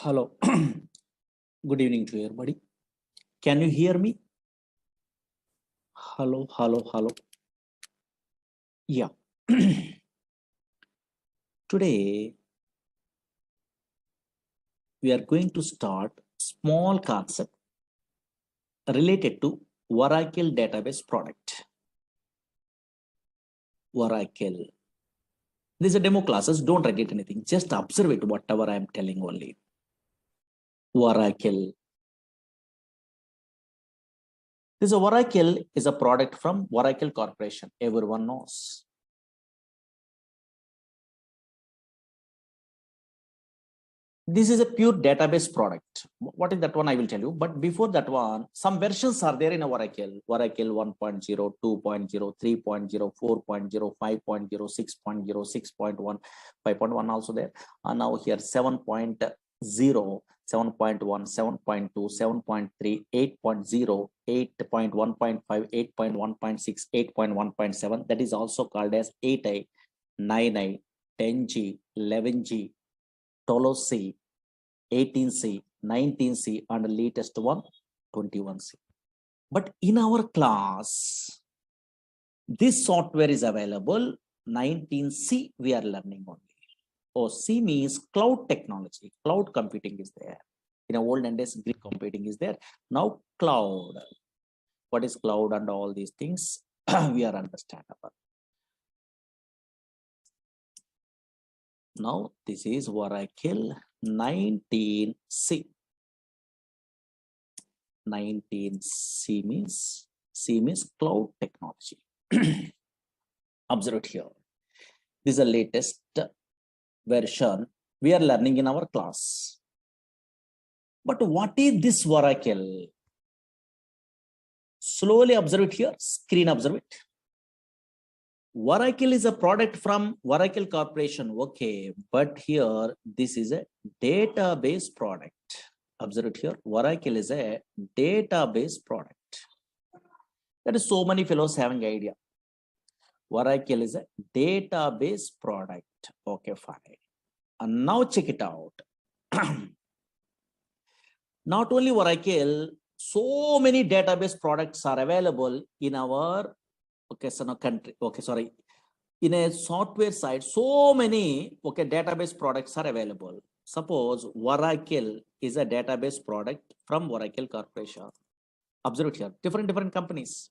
Hello. Good evening to everybody. Can you hear me? Hello, hello, hello. Yeah. Today we are going to start small concept related to Oracle database product. Oracle. These are demo classes. Don't write it anything. Just observe it, whatever I am telling only. Oracle. This Oracle is a product from Oracle Corporation. Everyone knows. This is a pure database product. What is that one? I will tell you. But before that one, some versions are there in Oracle. Oracle 1.0, 2.0, 3.0, 4.0, 5.0, 6.0, 6.1, 5.1 also there. And now here 7.0, 7.1, 7.2, 7.3, 8.0, 8.1.5, 8.1.6, 8.1.7. That is also called as 8i, 9i, 10G, 11G, 12C, 18C, 19C, and the latest one, 21C. But in our class, this software is available, 19C we are learning only. Oh, C means cloud technology, cloud computing is there. In the olden days, grid computing is there. Now cloud. What is cloud and all these things, we are understandable. Now this is Oracle 19C. 19C means cloud technology. Observe it here. This is the latest version we are learning in our class. But what is this Oracle? Slowly observe it here. Screen observe it. Oracle is a product from Oracle Corporation. Okay, but here this is a database product. Observe it here. Oracle is a database product. There is so many fellows having idea. Oracle is a database product. Okay, fine. And now check it out. Not only Oracle, so many database products are available in our country. Okay, sorry. In a software side, so many database products are available. Suppose Oracle is a database product from Oracle Corporation. Observe it here. Different companies.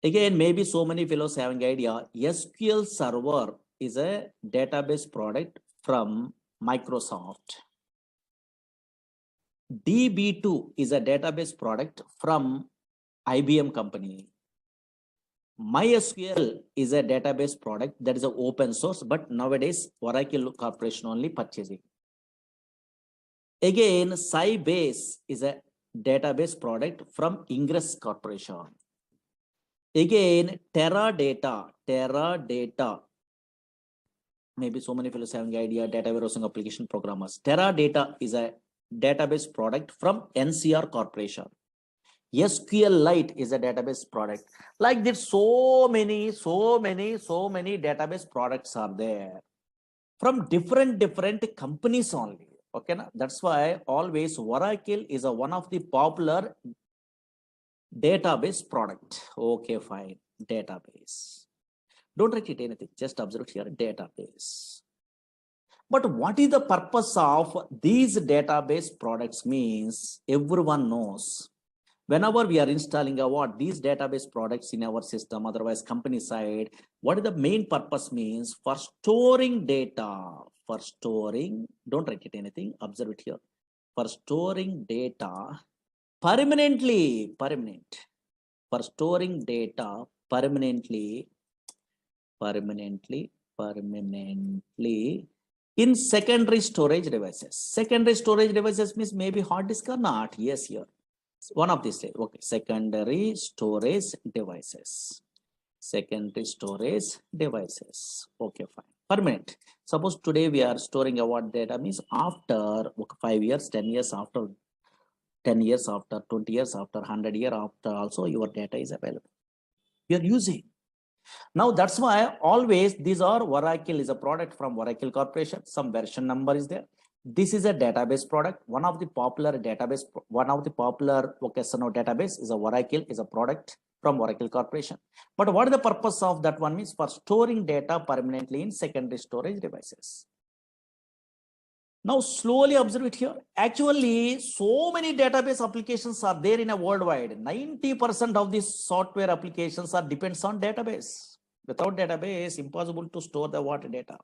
Again, maybe so many fellows having idea. SQL Server is a database product from Microsoft. DB2 is a database product from IBM company. MySQL is a database product that is an open source, but nowadays Oracle Corporation only purchasing. Again, Sybase is a database product from Ingress Corporation. Again, Teradata. Maybe so many fellows having idea, data warehousing application programmers. Teradata is a database product from NCR Corporation. SQLite is a database product. Like this, so many database products are there from different companies only. Okay, na? That's why always Oracle is a one of the popular database product. Okay, fine. Database. Don't write it anything. Just observe here. Database. But what is the purpose of these database products? Means everyone knows. Whenever we are installing these database products in our system, otherwise company side, what is the main purpose? Means for storing data. For storing, don't write it anything. Observe it here. For storing data permanently. For storing data permanently in secondary storage devices. Secondary storage devices means maybe hard disk or not. Yes, here. One of these. Okay, secondary storage devices. Secondary storage devices. Okay, fine. Permanent. Suppose today we are storing our data, means after 5 years, 10 years, after 10 years, after 20 years, after 100 years, after also your data is available. You are using. Now that's why always these are Oracle is a product from Oracle Corporation. Some version number is there. This is a database product. One of the popular database, database is a Oracle, is a product from Oracle Corporation. But what is the purpose of that one means? For storing data permanently in secondary storage devices. Now slowly observe it here. Actually, so many database applications are there in a worldwide. 90% of these software applications are depends on database. Without database, impossible to store the what data.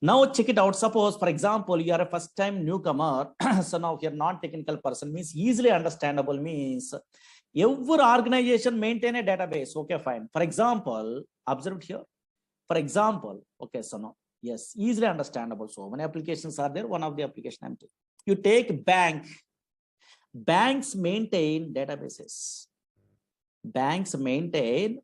Now check it out. Suppose, for example, you are a first time newcomer. So now you're non-technical person, means easily understandable, means every organization maintain a database. Okay, fine. For example, observe it here. For example, okay, so now, yes, easily understandable. So many applications are there. One of the application I'm taking. You take bank. Banks maintain databases. Banks maintain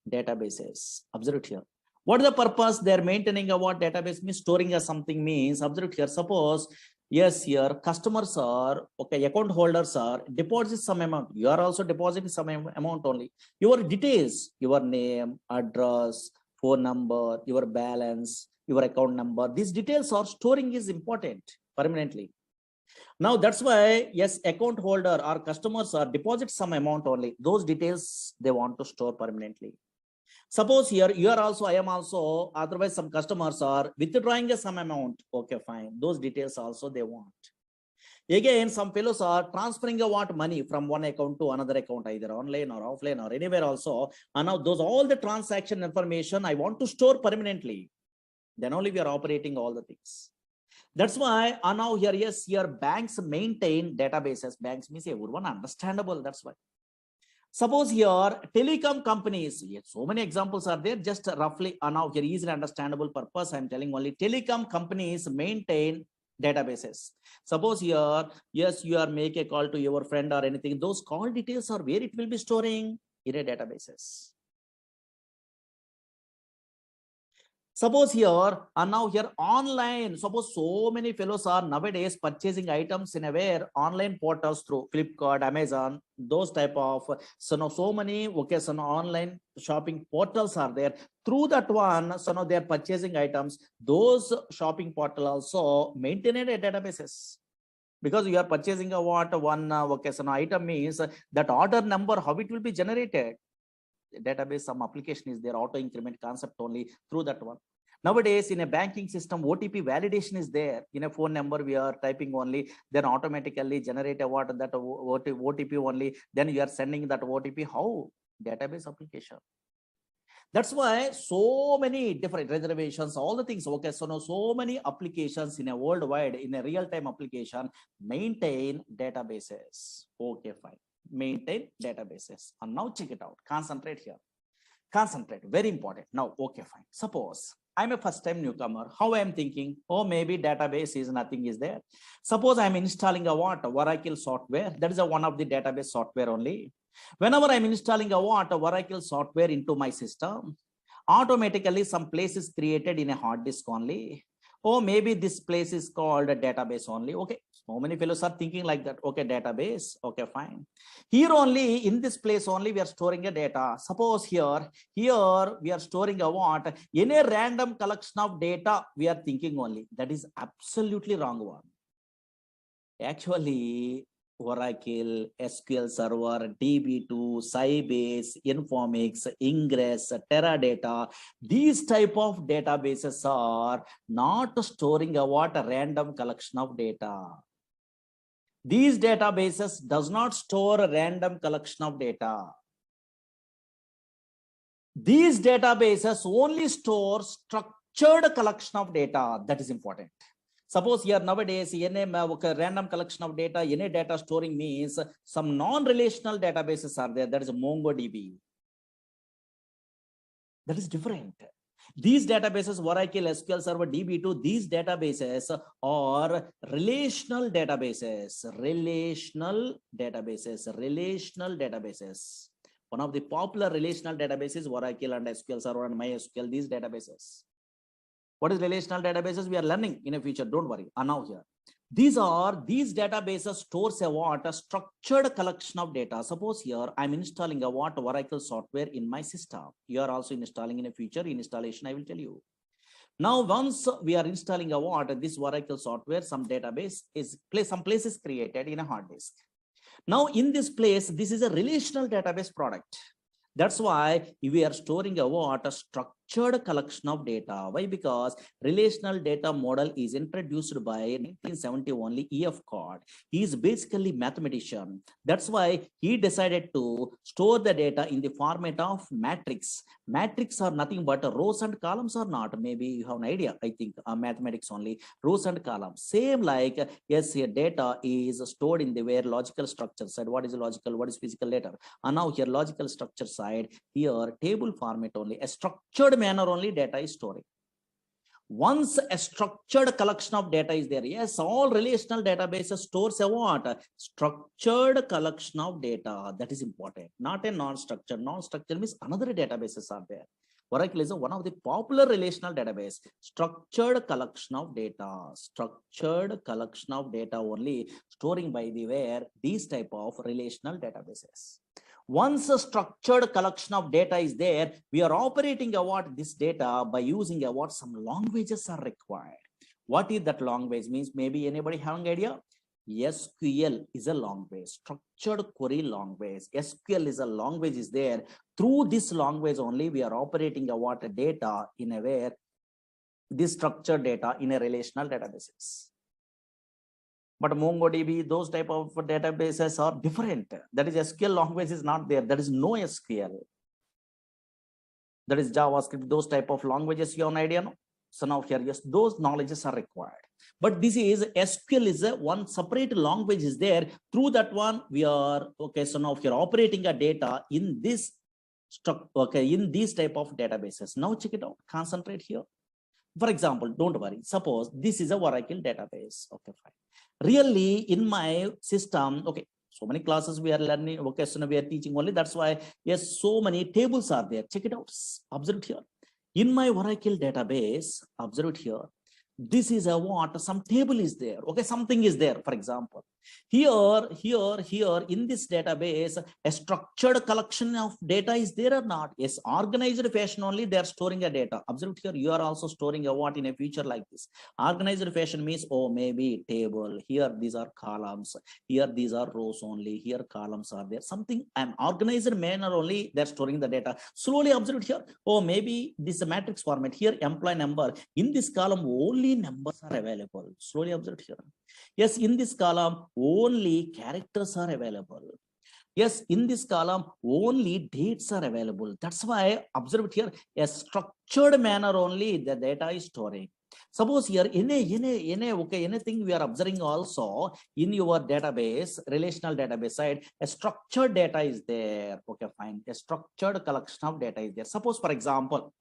databases. Observe it here. What is the purpose? They're maintaining a what database means storing a something means. Observe it here. Suppose, yes, here customers are, okay, account holders are deposit some amount. You are also depositing some amount only. Your details, your name, address, phone number, your balance, your account number. These details are storing is important permanently. Now that's why, yes, account holder or customers are deposit some amount only. Those details they want to store permanently. Suppose here you are also, I am also, otherwise some customers are withdrawing some amount. Okay, fine. Those details also they want. Again, some fellows are transferring a what money from one account to another account, either online or offline or anywhere also. And now those all the transaction information I want to store permanently. Then only we are operating all the things. That's why now here, yes, here banks maintain databases. Banks means everyone understandable. That's why. Suppose here telecom companies, yes, so many examples are there, just roughly now here easily understandable purpose. I'm telling only telecom companies maintain databases. Suppose here, yes, you are make a call to your friend or anything. Those call details are where it will be storing in a databases. Suppose here and now here online, suppose so many fellows are nowadays purchasing items in a where online portals through Flipkart, Amazon, those type of, so now so many, okay, so now online shopping portals are there. Through that one, so now they are purchasing items. Those shopping portal also maintain a databases. Because you are purchasing a what one okay, so now item means that order number, how it will be generated. Database, some application is there, auto increment concept only through that one. Nowadays in a banking system, OTP validation is there. In a phone number we are typing only, then automatically generate a what that OTP only, then you are sending that OTP. How? Database application. That's why so many different reservations, all the things. Okay, so now so many applications in a worldwide, in a real-time application, maintain databases. Okay, fine. Maintain databases. And now check it out. Concentrate here. Concentrate. Very important. Now, okay, fine. Suppose I'm a first-time newcomer. How I am thinking? Oh, maybe database is nothing is there. Suppose I'm installing a what? Oracle software. That is a one of the database software only. Whenever I'm installing a what? Oracle software into my system, automatically some place is created in a hard disk only. Oh, maybe this place is called a database only. Okay, so many fellows are thinking like that. Okay, database. Okay, fine. Here only, in this place only, we are storing a data. Suppose here we are storing a what? In a random collection of data, we are thinking only. That is absolutely wrong one. Actually, Oracle, SQL Server, DB2, Sybase, Informix, Ingress, Teradata, these type of databases are not storing a what? A random collection of data. These databases does not store a random collection of data. These databases only store structured collection of data. That is important. Suppose here nowadays, any random collection of data, any data storing means some non-relational databases are there. That is MongoDB. That is different. These databases, Oracle, SQL Server, DB2, these databases are relational databases. Relational databases. One of the popular relational databases, Oracle and SQL Server and MySQL, these databases. What is relational databases? We are learning in a future. Don't worry. Now here, these databases stores a what? A structured collection of data. Suppose here I'm installing a what? Oracle software in my system. You are also installing in a future installation. I will tell you. Now, once we are installing a what, this Oracle software, some database is some place is created in a hard disk. Now, in this place, this is a relational database product. That's why we are storing a what, a structured collection of data. Why? Because relational data model is introduced by 1970 only E.F. Card. He is basically mathematician. That's why he decided to store the data in the format of matrix. Matrix are nothing but rows and columns or not. Maybe you have an idea. I think mathematics only rows and columns. Same like yes, here data is stored in the where logical structure side. What is logical? What is physical later? And now here logical structure side, here table format only, a structured manner only data is storing. Once a structured collection of data is there, yes, all relational databases stores a what? Structured collection of data. That is important, not a non-structured. Non-structured means another databases are there. Oracle is one of the popular relational database. Structured collection of data. Structured collection of data only storing by the where these type of relational databases. Once a structured collection of data is there, we are operating about this data by using what some languages are required. What is that language means? Maybe anybody having idea? SQL is a language, structured query language. SQL is a language is there. Through this language only, we are operating what data in a way, this structured data in a relational databases. But MongoDB, those type of databases are different. That is SQL language is not there. There is no SQL. That is JavaScript, those type of languages, you have an idea, no? So now here, yes, those knowledges are required. But this is SQL is a one separate language is there. Through that one, we are, okay, so now here operating a data in this in these type of databases. Now check it out, concentrate here. For example, don't worry, suppose this is a Oracle database. Okay, fine. Really, in my system, okay, so many classes we are learning, okay, so we are teaching only. That's why, yes, so many tables are there. Check it out. Observe it here. In my Oracle database, observe it here. This is a what? Some table is there. Okay, something is there. For example, here in this database, a structured collection of data is there or not? Yes, organized fashion only they are storing a data. Observe here, you are also storing a what in a future like this. Organized fashion means, oh, maybe table. Here these are columns. Here these are rows only. Here columns are there. Something an organized manner only they are storing the data. Slowly observe here. Oh, maybe this is a matrix format. Here employee number. In this column only numbers are available. Slowly observe here. Yes, in this column only characters are available. Yes, in this column only dates are available. That's why observe it here, a structured manner only the data is storing. Suppose here okay, anything we are observing also in your database, relational database side, a structured data is there. Okay, fine. A structured collection of data is there. Suppose, for example,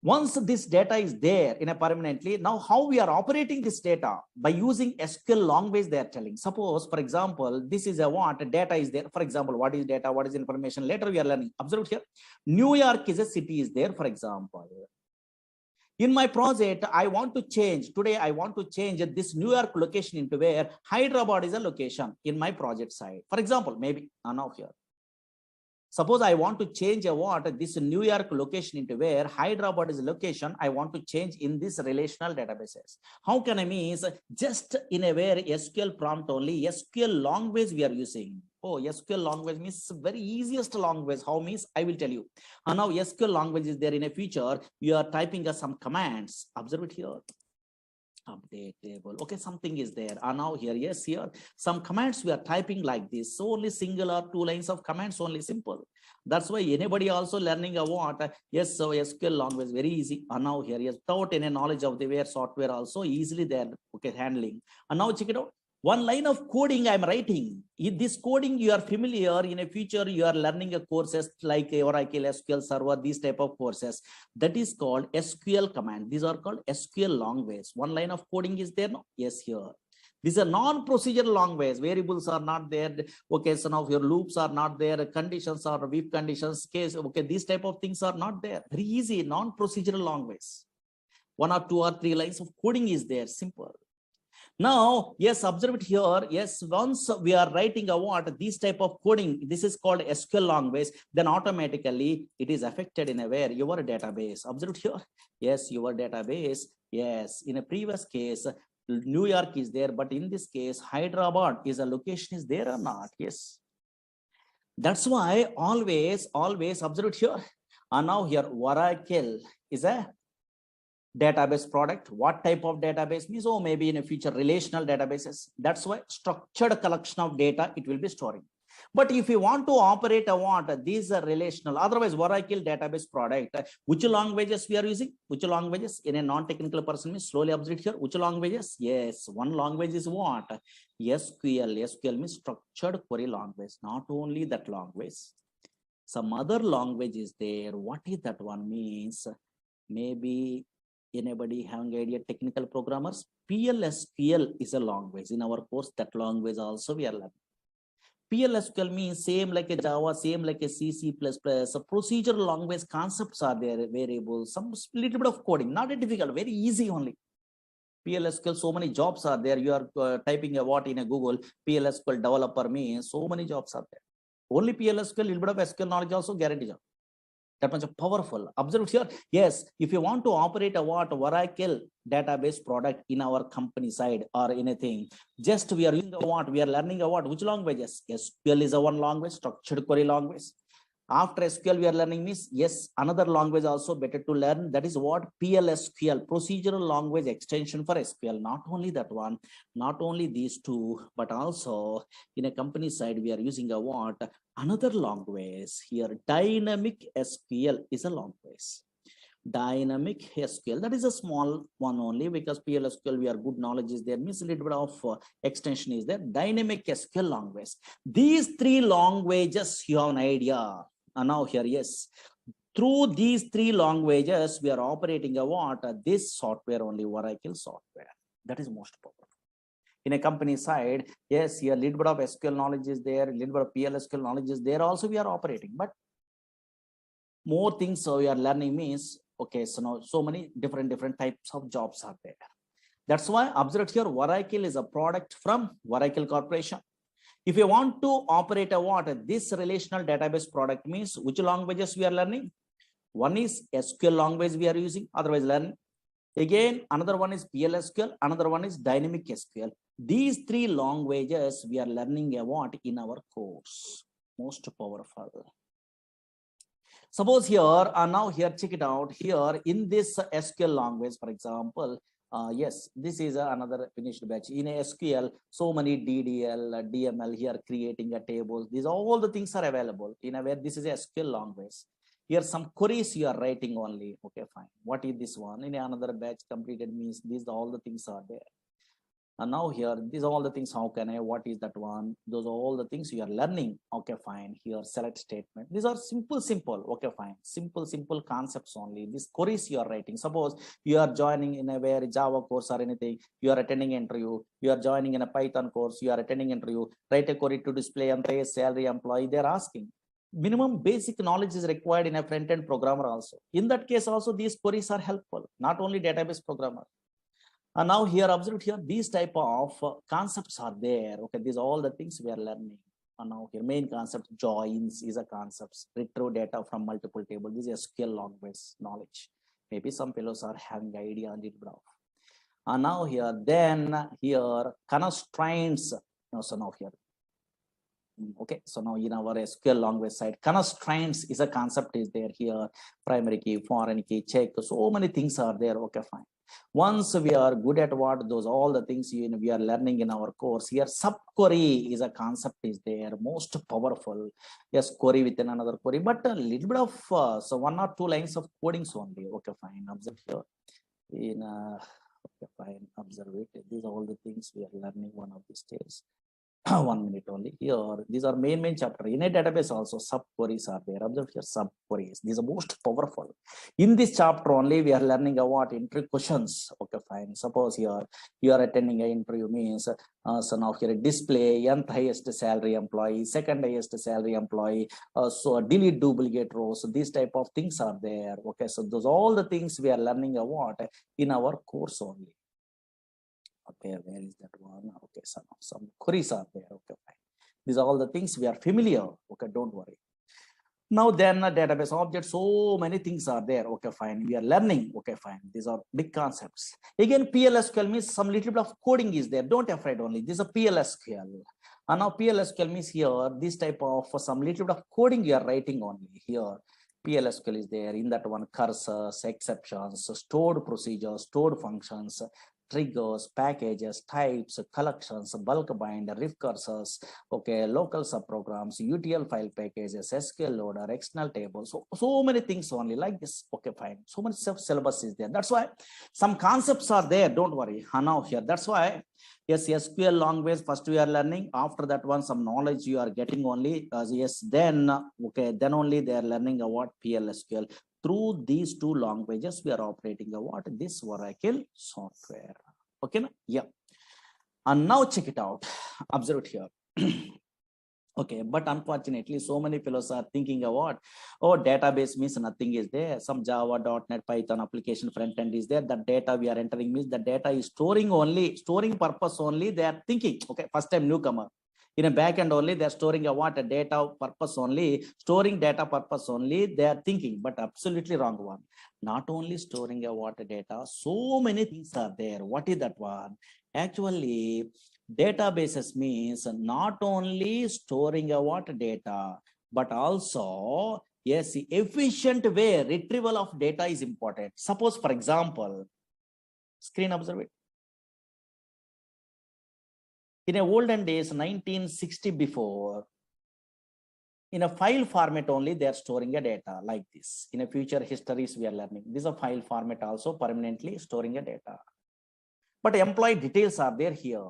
once this data is there in a permanently, now how we are operating this data by using SQL language they are telling. Suppose, for example, this is a what data is there. For example, what is data? What is information? Later we are learning. Observe here. New York is a city is there, for example. In my project, I want to change. Today, I want to change this New York location into where Hyderabad is a location in my project side. For example, maybe now here. Suppose I want to change a what this New York location into where Hyderabad is location. I want to change in this relational databases. How can I mean? Just in a where SQL prompt only, SQL language we are using. Oh, SQL language means very easiest language. How means I will tell you. And now SQL language is there in a feature. You are typing some commands. Observe it here. Update table. Okay, something is there. And now here, yes, here some commands we are typing like this. So only single or two lines of commands, only simple. That's why anybody also learning a what? Yes, so SQL language very easy. And now here, yes, without any knowledge of the where software also easily there. Okay, handling. And now check it out. One line of coding I'm writing. In this coding you are familiar. In a future you are learning a courses like Oracle SQL Server, these type of courses. That is called SQL command. These are called SQL language. One line of coding is there. No? Yes, here. These are non-procedural language. Variables are not there. Okay, so now your loops are not there. Conditions are if conditions case. Okay, these type of things are not there. Very easy, non-procedural language. One or two or three lines of coding is there. Simple. Now, yes, observe it here. Yes, once we are writing a what, this type of coding, this is called SQL language, then automatically it is affected in a where your database. Observe it here. Yes, your database. Yes, in a previous case, New York is there, but in this case, Hyderabad is a location is there or not? Yes. That's why always observe it here. And now here, Oracle is a database product. What type of database means? Oh, maybe in a future relational databases. That's why structured collection of data it will be storing. But if you want to operate a what, these are relational. Otherwise, Oracle database product. Which languages we are using? Which languages? In a non-technical person means slowly observe here. Which languages? Yes, one language is what? SQL. SQL means structured query language. Not only that language. Some other language is there. What is that one means? Maybe anybody having idea technical programmers? PLSQL is a language. In our course, that language also we are learning. PLSQL means same like a Java, same like a C, C++. So procedural language concepts are there, variables, some little bit of coding, not a difficult, very easy only. PLSQL, so many jobs are there. You are typing a what in a Google, PLSQL developer means so many jobs are there. Only PLSQL, little bit of SQL knowledge also guarantee job. That much powerful. Observe here. Yes, if you want to operate a what Oracle database product in our company side or anything, just we are using a what, we are learning a what, which languages? SQL is a one language, structured query language. After SQL, we are learning this. Yes, another language also better to learn. That is what PLSQL, procedural language extension for SQL. Not only that one, not only these two, but also in a company side, we are using a what? Another language here. Dynamic SQL is a language. Dynamic SQL, that is a small one only, because PLSQL we are good knowledge is there, means a little bit of extension is there. Dynamic SQL language. These three languages you have an idea. And now here, yes, through these three languages we are operating a what? This software only, Oracle software. That is most powerful. In a company side, yes, here little bit of SQL knowledge is there, little bit of PLSQL knowledge is there also we are operating, but more things so we are learning means, okay, so now so many different types of jobs are there. That's why observe here, Oracle is a product from Oracle Corporation. If you want to operate a what, this relational database product means which languages we are learning? One is SQL language we are using, otherwise learning. Again, another one is PLSQL, another one is dynamic SQL. These three languages we are learning a what in our course. Most powerful. Suppose here, now here, check it out. Here in this SQL language, for example, yes, this is another finished batch. In a SQL, so many DDL, DML here creating a table. These all the things are available in a way. This is a SQL language. Here some queries you are writing only. Okay, fine. What is this one? In another batch completed means these all the things are there. And now here, these are all the things. How can I? What is that one? Those are all the things you are learning. Okay, fine. Here, select statement. These are simple. Okay, fine. Simple concepts only. These queries you are writing. Suppose you are joining in a where Java course or anything. You are attending interview. You are joining in a Python course. You are attending interview. Write a query to display employee salary employee. They are asking. Minimum basic knowledge is required in a front-end programmer also. In that case also, these queries are helpful. Not only database programmer. And now here, observe here, these type of concepts are there. Okay, these are all the things we are learning. And now here, main concept, joins is a concept. Retrieve data from multiple tables. This is a SQL language knowledge. Maybe some fellows are having idea on it. And now here, then here, constraints. No, so now here. Okay, so now in our SQL language side, constraints is a concept is there here. Primary key, foreign key, check. So many things are there. Okay, fine. Once we are good at what those all the things we are learning in our course here, subquery is a concept is there, most powerful. Yes, query within another query, but a little bit of so 1 or 2 lines of codings only. Okay, fine. Observe here. In okay, fine. Observe it. These are all the things we are learning one of these days. 1 minute only here. These are main chapter. In a database also subqueries are there. Observe here, subqueries. These are most powerful. In this chapter only we are learning about interview questions. Okay, fine. Suppose here you are attending an interview means so now here display nth highest salary employee, second highest salary employee, so delete duplicate rows. So these type of things are there. Okay, so those all the things we are learning about in our course only. Okay, where is that one? Okay, some queries are there. Okay, fine. These are all the things we are familiar. Okay, don't worry. Now then a database object, so many things are there. Okay, fine. We are learning. Okay, fine. These are big concepts. Again, PLSQL means some little bit of coding is there. Don't afraid only. This is a PLSQL. And now PLSQL means here, this type of some little bit of coding you are writing only here. PLSQL is there. In that one, cursors, exceptions, stored procedures, stored functions, triggers, packages, types, collections, bulk bind, riff cursors, okay, local subprograms, UTL file packages, SQL loader, external tables, so many things only like this. Okay, fine. So much syllabus is there. That's why some concepts are there. Don't worry. Now here. That's why yes, SQL language first we are learning. After that one, some knowledge you are getting only. Yes, then okay, then only they are learning about PLSQL. Through these two languages, we are operating what this Oracle software. Okay, yeah. And now check it out. Observe it here. Okay, but unfortunately, so many fellows are thinking about, oh, database means nothing is there. Some Java, .NET, Python application front end is there. The data we are entering means the data is storing purpose only. They are thinking, okay, first time newcomer. In a backend only, they are storing a data purpose only, storing data purpose only. They are thinking, but absolutely wrong one. Not only storing a data, so many things are there. What is that one? Actually, databases means not only storing a data, but also yes, efficient way retrieval of data is important. Suppose, for example, screen observe it. In a olden days, 1960 before, in a file format only, they are storing a data like this. In a future histories, we are learning. This is a file format also permanently storing a data. But employee details are there here.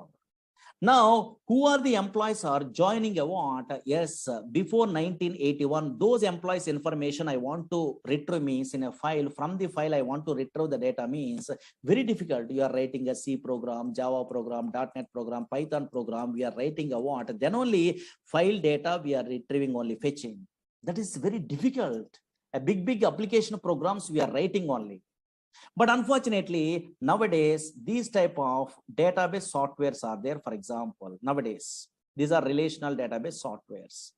Now, who are the employees are joining a what? Yes, before 1981, those employees information I want to retrieve means in a file. From the file I want to retrieve the data means very difficult. You are writing a C program, Java program, .NET program, Python program. We are writing a what? Then only file data we are retrieving only fetching. That is very difficult. A big application programs we are writing only. But unfortunately, nowadays, these type of database softwares are there. For example, nowadays, these are relational database softwares.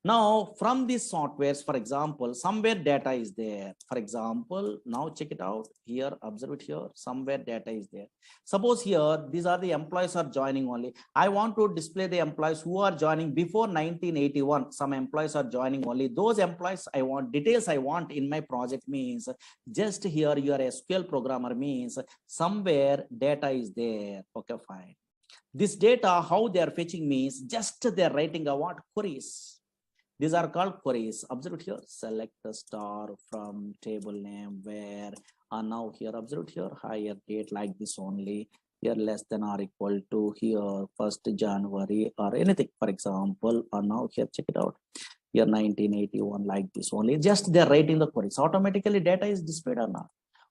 Now, from these softwares, for example, somewhere data is there. For example, now check it out here, observe it here, somewhere data is there. Suppose here, these are the employees are joining only. I want to display the employees who are joining before 1981. Some employees are joining only. Those employees I want, details I want in my project means just here your SQL programmer means somewhere data is there. Okay, fine. This data, how they are fetching means just they are writing a what? Queries. These are called queries. Observe here, select the star from table name where, now here, observe here, higher date like this only, here less than or equal to here 1st January or anything, for example, or now here, check it out, here 1981 like this only, just they're writing the queries. Automatically data is displayed or not.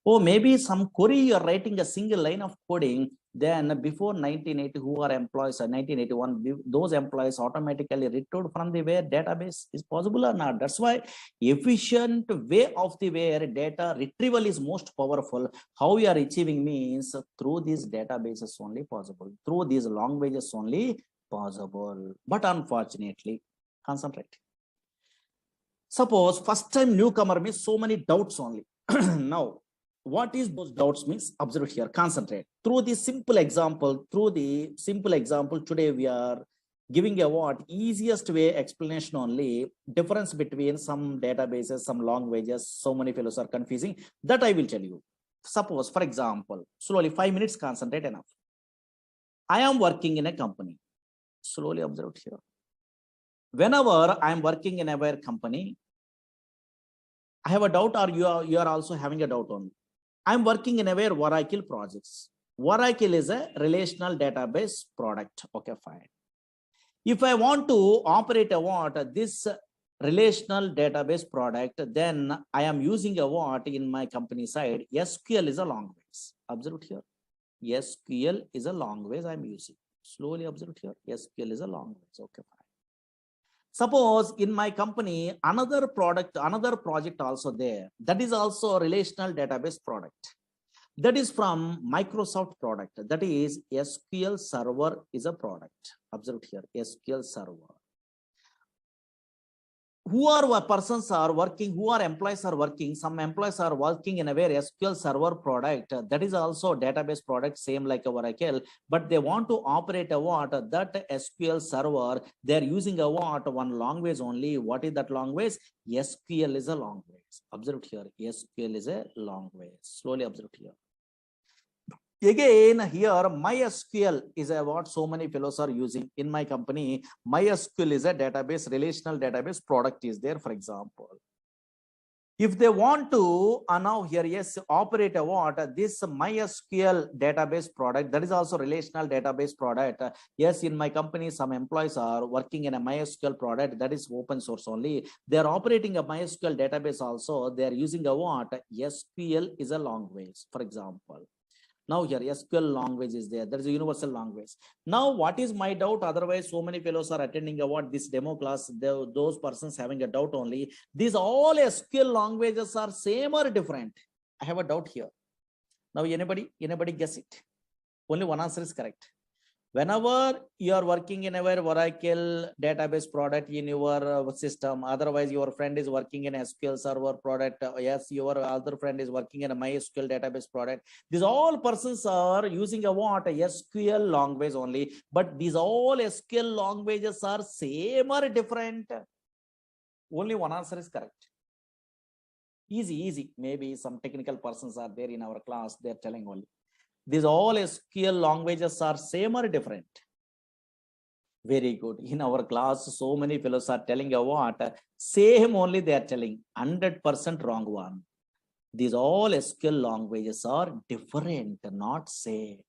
Oh, maybe some query you're writing a single line of coding, then before 1980, who are employees, 1981, those employees automatically retrieved from the where database is possible or not. That's why efficient way of the where data retrieval is most powerful. How we are achieving means through these databases only possible, through these languages only possible. But unfortunately, concentrate. Suppose first time newcomer means so many doubts only. Now, what is those doubts means? Observe here, concentrate. Through the simple example, today we are giving a what? Easiest way explanation only, difference between some databases, some languages, so many fellows are confusing. That I will tell you. Suppose, for example, slowly 5 minutes, concentrate enough. I am working in a company. Slowly observe here. Whenever I am working in a company, I have a doubt, or you are also having a doubt on. I'm working in a Oracle projects. Oracle is a relational database product. Okay, fine. If I want to operate this relational database product, then I am using a what in my company side? SQL is a language. Observe here. SQL is a language I'm using. Slowly observe here. SQL is a language. Okay, fine. Suppose in my company, another project also there. That is also a relational database product. That is from Microsoft product. That is SQL Server is a product. Observe here, SQL Server. Who are persons are working, who are employees are working, some employees are working in a very SQL Server product. That is also a database product, same like a Oracle, but they want to operate a what? That SQL Server, they're using a what? One language only. What is that language? SQL is a language. Observe here, SQL is a language. Slowly observe here. Again, here MySQL is a what so many fellows are using in my company. MySQL is a database, relational database product is there, for example. If they want to now here, yes, operate a what? This MySQL database product, that is also relational database product. Yes, in my company, some employees are working in a MySQL product that is open source only. They are operating a MySQL database also. They are using a what? SQL is a language, for example. Now here SQL language is there. There is a universal language. Now what is my doubt? Otherwise, so many fellows are attending about this demo class. Those persons having a doubt only. These all SQL languages are same or different? I have a doubt here. Now anybody guess it? Only one answer is correct. Whenever you are working in a Oracle database product in your system, otherwise your friend is working in SQL Server product, yes, your other friend is working in a MySQL database product. These all persons are using a what? A SQL language only, but these all SQL languages are same or different? Only one answer is correct. Easy. Maybe some technical persons are there in our class, they're telling only. These all SQL languages are same or different? Very good. In our class, so many fellows are telling a what? Same only they are telling. 100% wrong one. These all SQL languages are different, not same.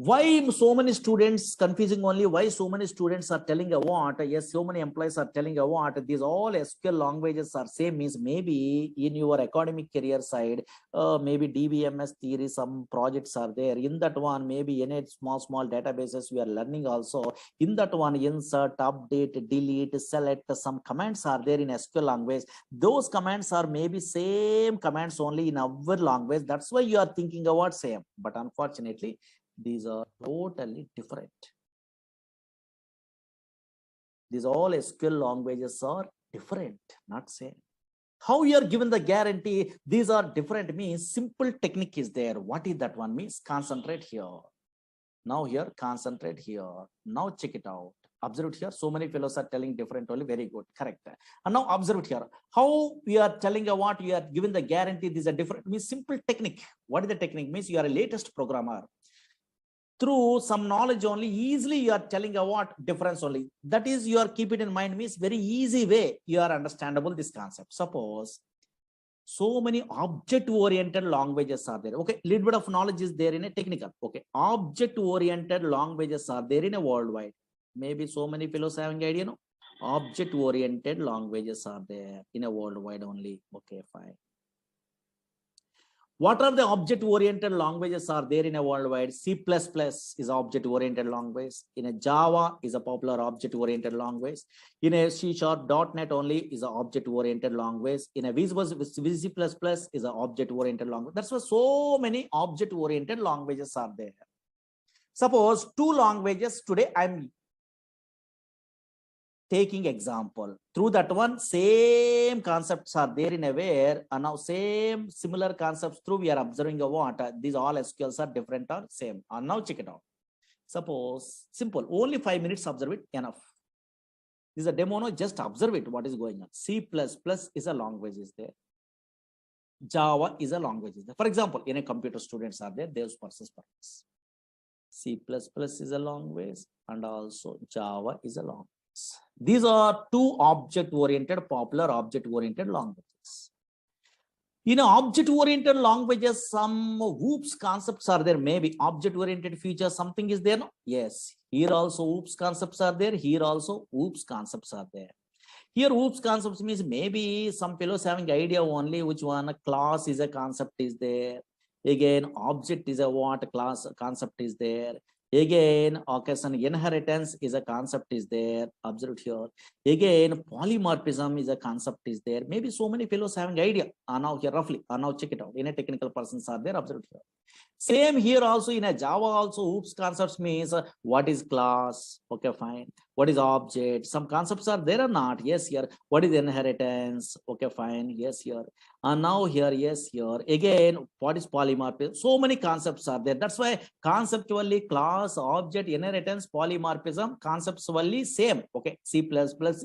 Why so many students confusing only? Why so many students are telling a what? Yes, so many employees are telling a what? These all SQL languages are same means maybe in your academic career side, maybe DBMS theory, some projects are there. In that one, maybe in small databases we are learning also. In that one, insert, update, delete, select, some commands are there in SQL language. Those commands are maybe same commands only in our language. That's why you are thinking about same. But unfortunately, these are totally different. These all SQL languages are different, not same. How you are given the guarantee these are different means simple technique is there. What is that one means? Concentrate here. Now here, concentrate here. Now check it out. Observe here. So many fellows are telling different only. Very good. Correct. And now observe here. How we are telling a what you are given the guarantee these are different means simple technique. What is the technique? Means you are a latest programmer. Through some knowledge only, easily you are telling a what difference only. That is, you are keep it in mind means very easy way you are understandable this concept. Suppose so many object oriented languages are there. Okay, little bit of knowledge is there in a technical. Okay, object oriented languages are there in a worldwide. Maybe so many fellows having idea, no? Object oriented languages are there in a worldwide only. Okay, fine. What are the object-oriented languages are there in a worldwide? C++ is object-oriented language. In a Java is a popular object-oriented language. In a C# .NET only is an object-oriented language. In a VC++ is an object-oriented language. That's why so many object-oriented languages are there. Suppose two languages today I'm taking example. Through that one, same concepts are there in a where, and now same similar concepts through we are observing a what? These all SQLs are different or same. And now check it out. Suppose simple, only 5 minutes observe it, enough. This is a demo, no, just observe it, what is going on. C++ is a language is there. Java is a language is there. For example, in a computer students are there, those persons. C++ is a language and also Java is a language. These are two object-oriented, popular object-oriented languages. In object-oriented languages, some OOPS concepts are there. Maybe object-oriented feature, something is there. No? Yes. Here also OOPS concepts are there. Here also OOPS concepts are there. Here OOPS concepts means maybe some fellows having idea only which one class is a concept is there. Again, object is a what class concept is there. Again, occasion inheritance is a concept is there. Observe here. Again, polymorphism is a concept is there. Maybe so many fellows having idea. Now here roughly. Now check it out. In a technical persons are there. Observe here. Same here also in a Java also oops concepts means what is class, okay fine, what is object, some concepts are there or not, yes here, what is inheritance, okay fine, yes here, and now here, yes here, again what is polymorphism, so many concepts are there. That's why conceptually class, object, inheritance, polymorphism conceptually same, okay, C++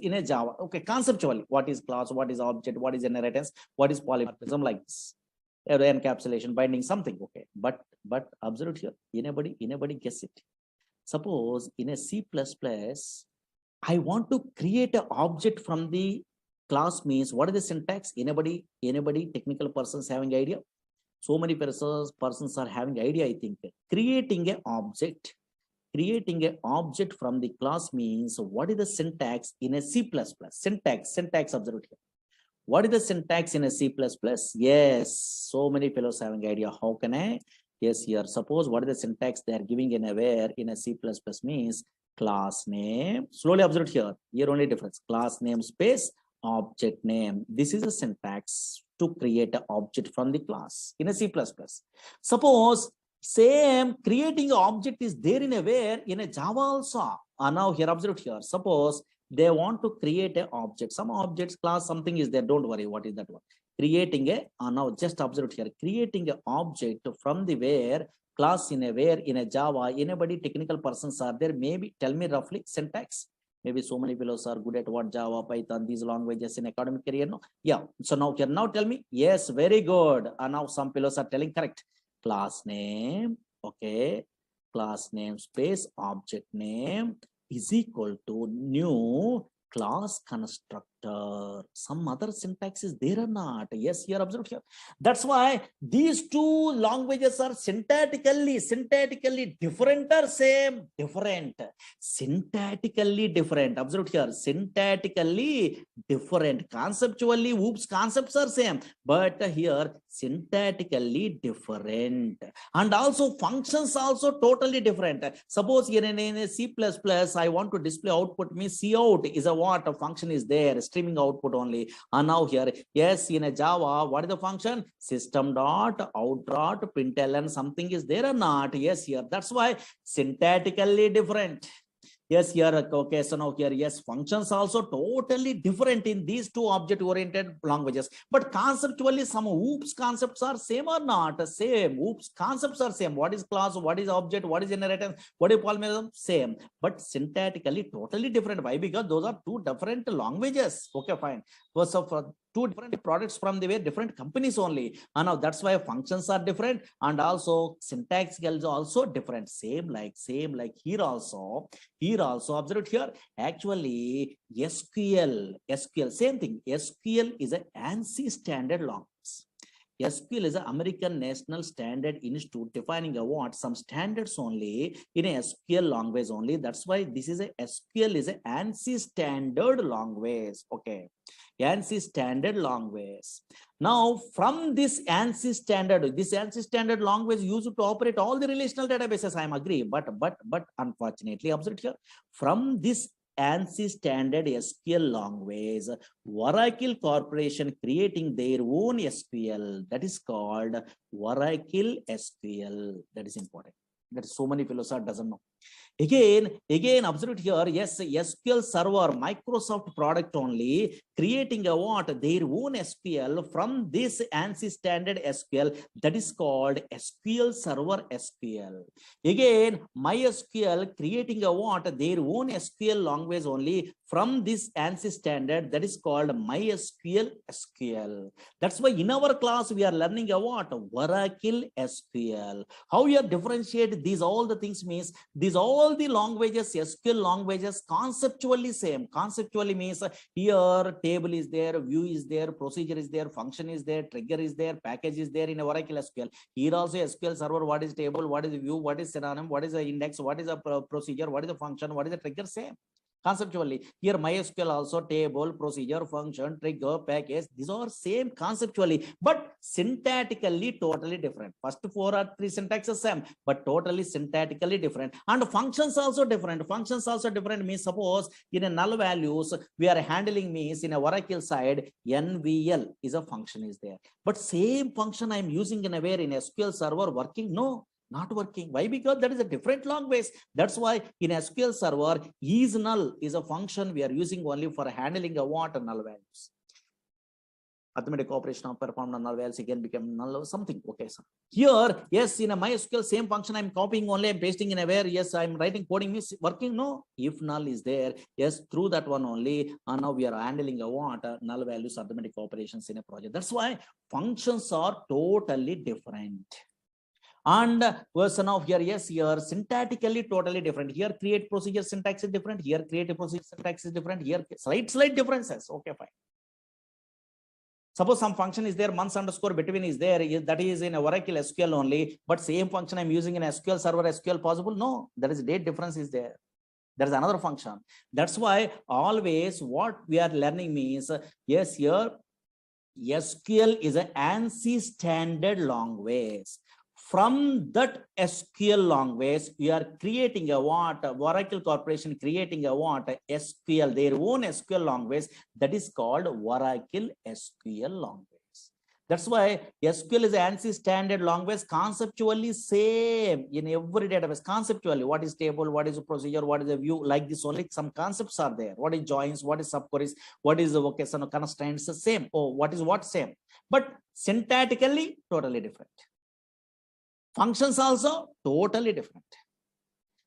in a Java, okay, conceptually what is class, what is object, what is inheritance, what is polymorphism, like this encapsulation, binding, something, okay, but observe here, anybody guess it. Suppose in a C++ I want to create an object from the class, means what is the syntax? Anybody technical persons having idea? So many persons are having idea, I think. Creating an object from the class means what is the syntax in a C++? Syntax observe here. What is the syntax in a C++? Yes, so many fellows having idea. How can I? Yes, here. Suppose what is the syntax they are giving in a where in a C++ means class name. Slowly observe here. Here only difference. Class name space object name. This is a syntax to create an object from the class in a C++. Suppose same creating an object is there in a where in a Java also. Now here observe here. Suppose they want to create an object, some objects class, something is there, don't worry what is that one, creating a now just observe here, creating an object from the where class in a where in a Java. Anybody technical persons are there, maybe tell me roughly syntax. Maybe so many fellows are good at what Java, Python, these languages in academic career, no? Yeah, so now here, now tell me, yes, very good. And now some fellows are telling correct. Class name, okay, class name space object name is equal to new class constructor. Some other syntax is there or not? Yes, here observe here. That's why these two languages are syntactically different or same? Different. Syntactically different. Observe here. Syntactically different. Conceptually, oops, concepts are same. But here syntactically different. And also functions also totally different. Suppose here in a C++, I want to display output means cout is a what? A function is there, streaming output only. And now here, yes, in a Java, what is the function? System.out.println, something is there or not? Yes, here. That's why syntactically different. Yes, here, okay, so now here, yes, functions also totally different in these two object-oriented languages. But conceptually, some oops concepts are same or not? Same. Oops concepts are same. What is class? What is object? What is inheritance? What is polymorphism? Same. But syntactically totally different. Why? Because those are two different languages. Okay, fine. So two different products from the way different companies only. And now that's why functions are different, and also syntax is also different. Same like here also. Here also observe here. Actually, SQL, same thing. SQL is an ANSI standard language. SQL is an American National Standard Institute defining a what? Some standards only in a SQL language only. That's why this is a SQL is an ANSI standard language. Okay. ANSI standard language. Now, from this ANSI standard language used to operate all the relational databases. I am agree, but unfortunately, observe here, from this ANSI standard SQL language, Oracle Corporation creating their own SQL that is called Oracle SQL. That is important. That is so many fellows are doesn't know. Again, observe here, yes, SQL Server, Microsoft product only, creating a what? Their own SQL from this ANSI standard SQL that is called SQL Server SQL. Again, MySQL creating a what? Their own SQL language only from this ANSI standard that is called MySQL SQL. That's why in our class we are learning a what? Oracle SQL. How you differentiate these all the things means these all the languages, SQL languages, conceptually same. Conceptually means here table is there, view is there, procedure is there, function is there, trigger is there, package is there in Oracle SQL. Here also SQL Server, what is table, what is view, what is synonym, what is the index, what is a procedure, what is the function, what is the trigger, same. conceptually. Here MySQL also table, procedure, function, trigger, package. These are same conceptually, but syntactically totally different. First 4 or 3 syntaxes same, but totally syntactically different. And functions also different. Functions also different means suppose in a null values we are handling means in a Oracle side NVL is a function is there. But same function I am using in a where in SQL server working? No, not working. Why? Because that is a different language. That's why in SQL server is null is a function we are using only for handling a what null values. Arithmetic operation of performed on null values again become null or something. Okay, so here, yes, in a MySQL same function I'm copying only, I'm pasting in a where, yes, I'm writing coding means working. No, if null is there, yes, through that one only, and now we are handling a what null values arithmetic operations in a project. That's why functions are totally different. And version of here, yes, here syntactically totally different. Here create procedure syntax is different. Here create a procedure syntax is different. Here slight differences. Okay, fine. Suppose some function is there, months underscore between is there, that is in a Oracle SQL only, but same function I'm using in SQL server SQL possible? No, there is date difference is there. There is another function. That's why always what we are learning means, yes, here SQL is an ANSI standard language. From that SQL language, we are creating a what? Oracle Corporation creating a what? SQL, their own SQL language that is called Oracle SQL language. That's why SQL is ANSI standard language, conceptually same in every database. Conceptually, what is table, what is a procedure, what is a view, like this only some concepts are there. What is joins, what is subqueries, what is the vocational constraints, the same. Oh, what is what same, but syntactically totally different. Functions also totally different.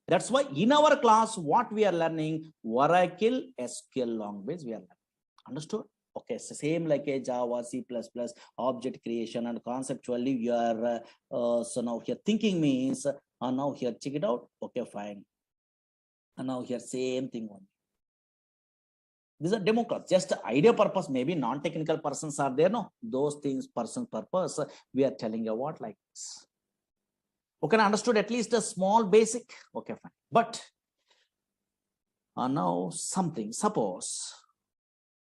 That's why in our class, what we are learning, Oracle SQL language we are learning. Understood? Okay, so same like a Java, C++, object creation, and conceptually you are, so now here thinking means, now here check it out. Okay, fine. And now here same thing only. These are demo class, just idea purpose, maybe non-technical persons are there. No, those things person purpose, we are telling you what like this. Okay, understood at least a small basic. Okay, fine. But now something, suppose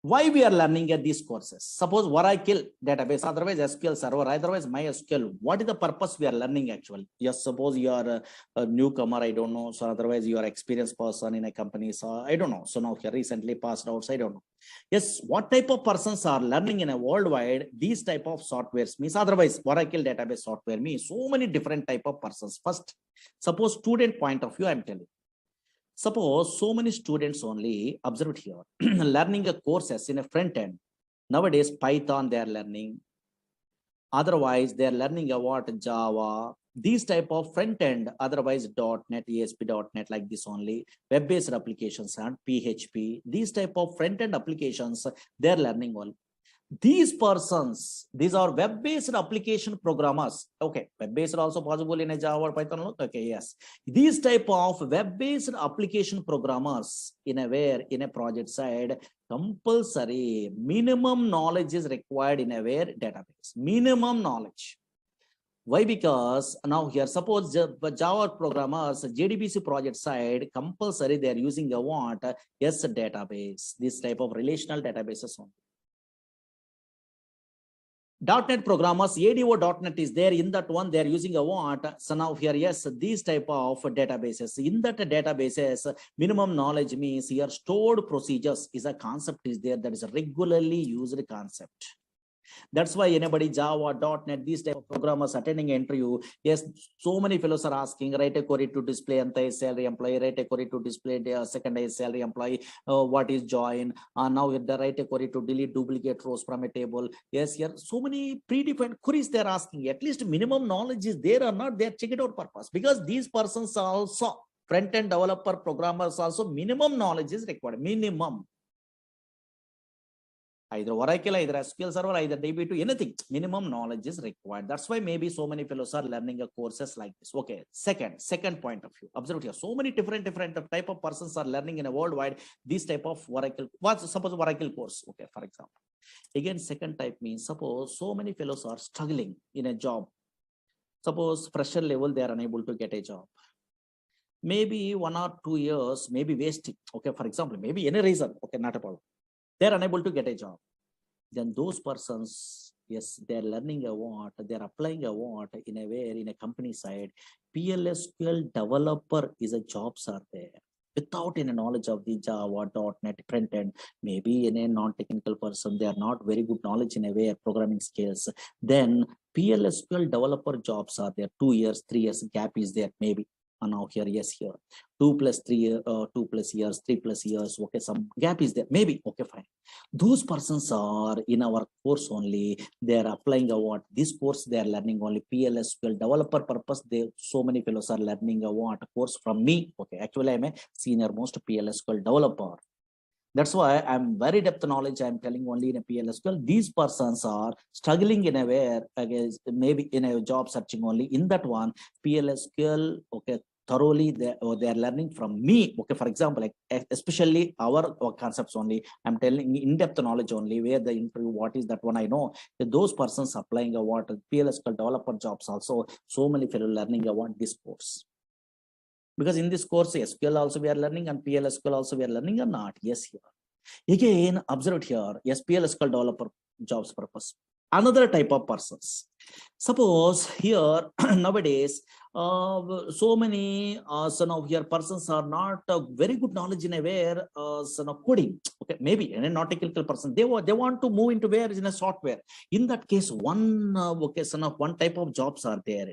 why we are learning at these courses. Suppose Oracle database, otherwise SQL server, otherwise MySQL. What is the purpose we are learning actually? Yes, suppose you are a newcomer, I don't know. So otherwise you are experienced person in a company. So I don't know. So now here recently passed out. So I don't know. Yes, what type of persons are learning in a worldwide these type of softwares means, otherwise Oracle database software means so many different type of persons. First, suppose student point of view, I'm telling. Suppose so many students only, observe here, learning a courses in a front end. Nowadays, Python they are learning. Otherwise, they are learning about Java, these type of front end, otherwise .NET, ASP.NET like this only, web-based applications and PHP, these type of front end applications, they are learning all. These persons, these are web-based application programmers. Okay, web-based also possible in a Java or Python. Okay, yes. These type of web-based application programmers in a where in a project side, compulsory minimum knowledge is required in a where database. Minimum knowledge. Why? Because now here, suppose Java programmers, JDBC project side, compulsory they are using a what? Yes, database. This type of relational databases only. .NET programmers, ADO.NET is there, in that one they are using a what? So now here, yes, these type of databases. In that databases, minimum knowledge means here stored procedures is a concept is there that is a regularly used concept. That's why anybody Java, .NET, these type of programmers attending an interview, yes, so many fellows are asking, write a query to display salary employee, write a query to display the second salary employee, what is join, now the write a query to delete duplicate rows from a table. Yes, here so many predefined queries they're asking. At least minimum knowledge is there or not, they're check it out purpose, because these persons are also front-end developer programmers also minimum knowledge is required, minimum. Either Oracle, either SQL Server, either DB2, anything, minimum knowledge is required. That's why maybe so many fellows are learning courses like this. Okay, second point of view. Observe here, so many different type of persons are learning in a worldwide this type of Oracle. What's suppose Oracle course? Okay, for example. Again, second type means suppose so many fellows are struggling in a job. Suppose fresher level they are unable to get a job. maybe 1 or 2 years, maybe wasting. Okay, for example, maybe any reason. Okay, not a problem. They're unable to get a job. Then those persons, yes, they're learning a what, they're applying a what in a way in a company side. PLSQL developer is a jobs are there. Without any knowledge of the Java, .NET, front end, maybe in a non-technical person, they are not very good knowledge in a way programming skills. Then PLSQL developer jobs are there. 2 years, 3 years gap is there, maybe. And now here, yes, here 2 plus 3 3 plus years. Okay, some gap is there, maybe. Okay, fine. Those persons are in our course only. They are applying a what this course they are learning only PLSQL developer purpose. They so many fellows are learning a what course from me. Okay, actually I'm a senior most PLSQL developer. That's why I'm very depth knowledge. I'm telling only in a PLSQL. These persons are struggling in a way, against maybe in a job searching only. In that one, PLSQL, okay, thoroughly they are learning from me. Okay, for example, like especially our concepts only. I'm telling in-depth knowledge only. Where the interview, what is that one I know. Those persons applying a what PLSQL developer jobs also. So many fellow learning a what this course. Because in this course, SQL also we are learning and PLSQL also we are learning or not? Yes, here. Again, observe here, SQL developer jobs purpose. Another type of persons. Suppose here nowadays, so many son of here persons are not very good knowledge in a where son of coding. Okay, maybe in a not technical person, they want to move into where is in a software. In that case, one okay, son of one type of jobs are there.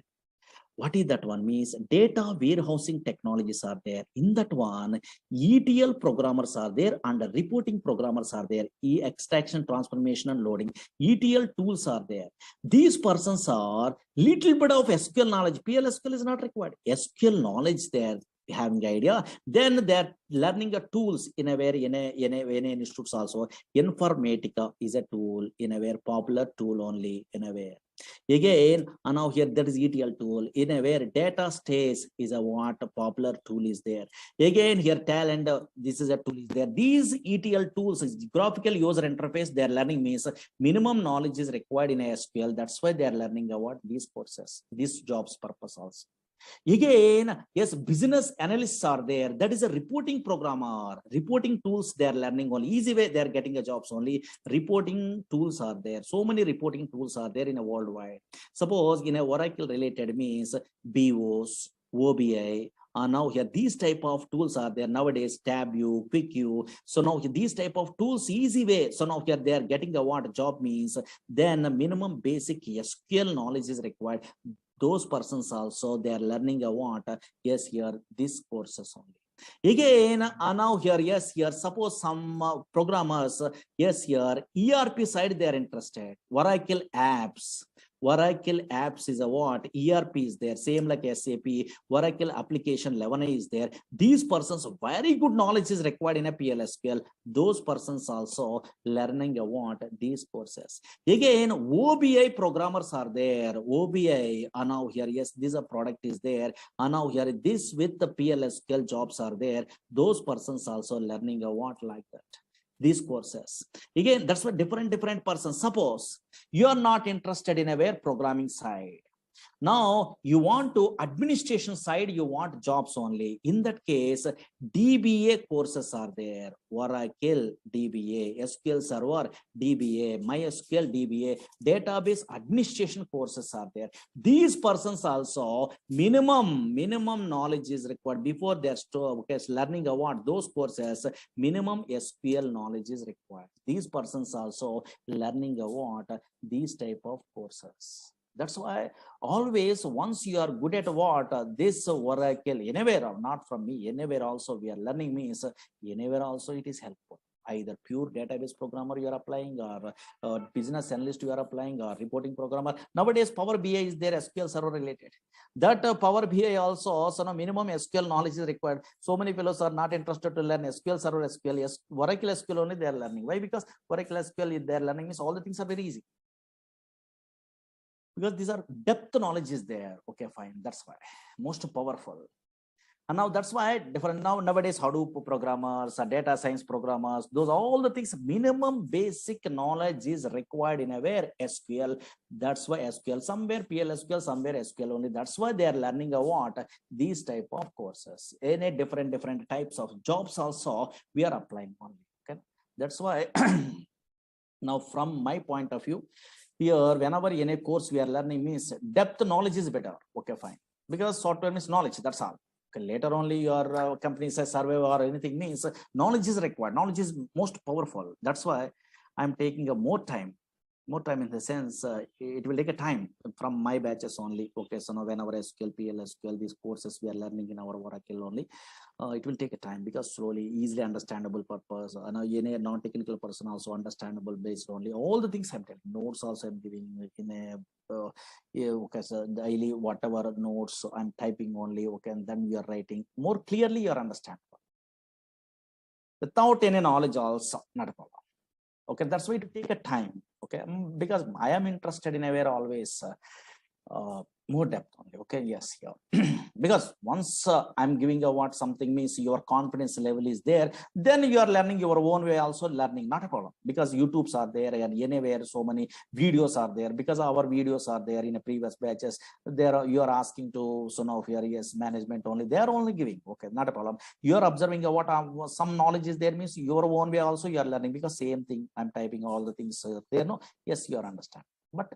What is that one means? Data warehousing technologies are there. In that one, ETL programmers are there and reporting programmers are there. Extraction, transformation and loading. ETL tools are there. These persons are little bit of SQL knowledge. PLSQL is not required. SQL knowledge there, having idea. Then they're learning a tools in a very in a institutes also. Informatica is a tool in a very popular tool only in a way. Again, and now here that is ETL tool in a where data stays is a what a popular tool is there. Again, here talent, this is a tool is there. These ETL tools is graphical user interface. They are learning means minimum knowledge is required in SQL. That's why they are learning about these courses, these jobs purpose also. Again, yes, business analysts are there. That is a reporting programmer. Reporting tools they are learning only. Easy way they are getting a jobs only. Reporting tools are there. So many reporting tools are there in a worldwide. Suppose in a Oracle related means BOS, OBI. Now here these type of tools are there nowadays. TabView, QuickView. So now these type of tools easy way. So now here they are getting a what job means. Then a minimum basic SQL knowledge is required. Those persons also they are learning a what yes here these courses only. Again now here yes here suppose some programmers yes here ERP side they are interested. Oracle apps is a what ERP is there, same like SAP. Oracle application 11 is there. These persons very good knowledge is required in a PLSQL. Those persons also learning a what these courses. Again, OBI programmers are there. OBI and now here yes this a product is there. And now here this with the PLSQL jobs are there. Those persons also learning a what like that. These courses. Again, that's what different persons. Suppose you are not interested in a where programming side. Now you want to administration side, you want jobs only. In that case, DBA courses are there. Oracle DBA, SQL Server DBA, MySQL DBA, database administration courses are there. These persons also minimum knowledge is required before they're learning about those courses. Minimum SQL knowledge is required. These persons also learning about these type of courses. That's why always once you are good at what this Oracle anywhere, not from me, anywhere also we are learning means anywhere also it is helpful. Either pure database programmer you are applying or business analyst you are applying or reporting programmer. Nowadays Power BI is there, SQL Server related. That Power BI also no minimum SQL knowledge is required. So many fellows are not interested to learn SQL Server, SQL, yes, Oracle SQL only they are learning. Why? Because Oracle SQL they are learning means all the things are very easy. Because these are depth knowledge is there. Okay, fine. That's why most powerful. And now that's why different nowadays Hadoop programmers, data science programmers, those all the things, minimum basic knowledge is required in a where SQL. That's why SQL, somewhere PLSQL, somewhere SQL only. That's why they are learning a what these type of courses. Any different types of jobs also we are applying only. Okay, that's why now from my point of view, here whenever in a course we are learning means depth knowledge is better. Okay, fine, because software means knowledge, that's all. Okay, later only your company says survey or anything means knowledge is required, knowledge is most powerful. That's why I'm taking a more time in the sense it will take a time from my batches only. Okay, so now whenever SQL, PLSQL, these courses we are learning in our Oracle only, it will take a time because slowly, easily understandable purpose. Any non-technical person also understandable based only. All the things I'm telling, notes also I'm giving in a yeah, okay, so daily whatever notes I'm typing only. Okay, and then we are writing more clearly. You are understandable without any knowledge also not a problem. Okay, that's why to take a time. Okay, because I am interested in a way always more depth only. Okay, yes, yeah. Because once I'm giving a what something means your confidence level is there, then you are learning your own way also learning, not a problem, because YouTubes are there and anywhere so many videos are there, because our videos are there in a previous batches there. You are asking to, so now here yes management only, they are only giving. Okay, not a problem. You are observing what some knowledge is there means your own way also you are learning, because same thing I'm typing all the things there. No, yes, you are understand. But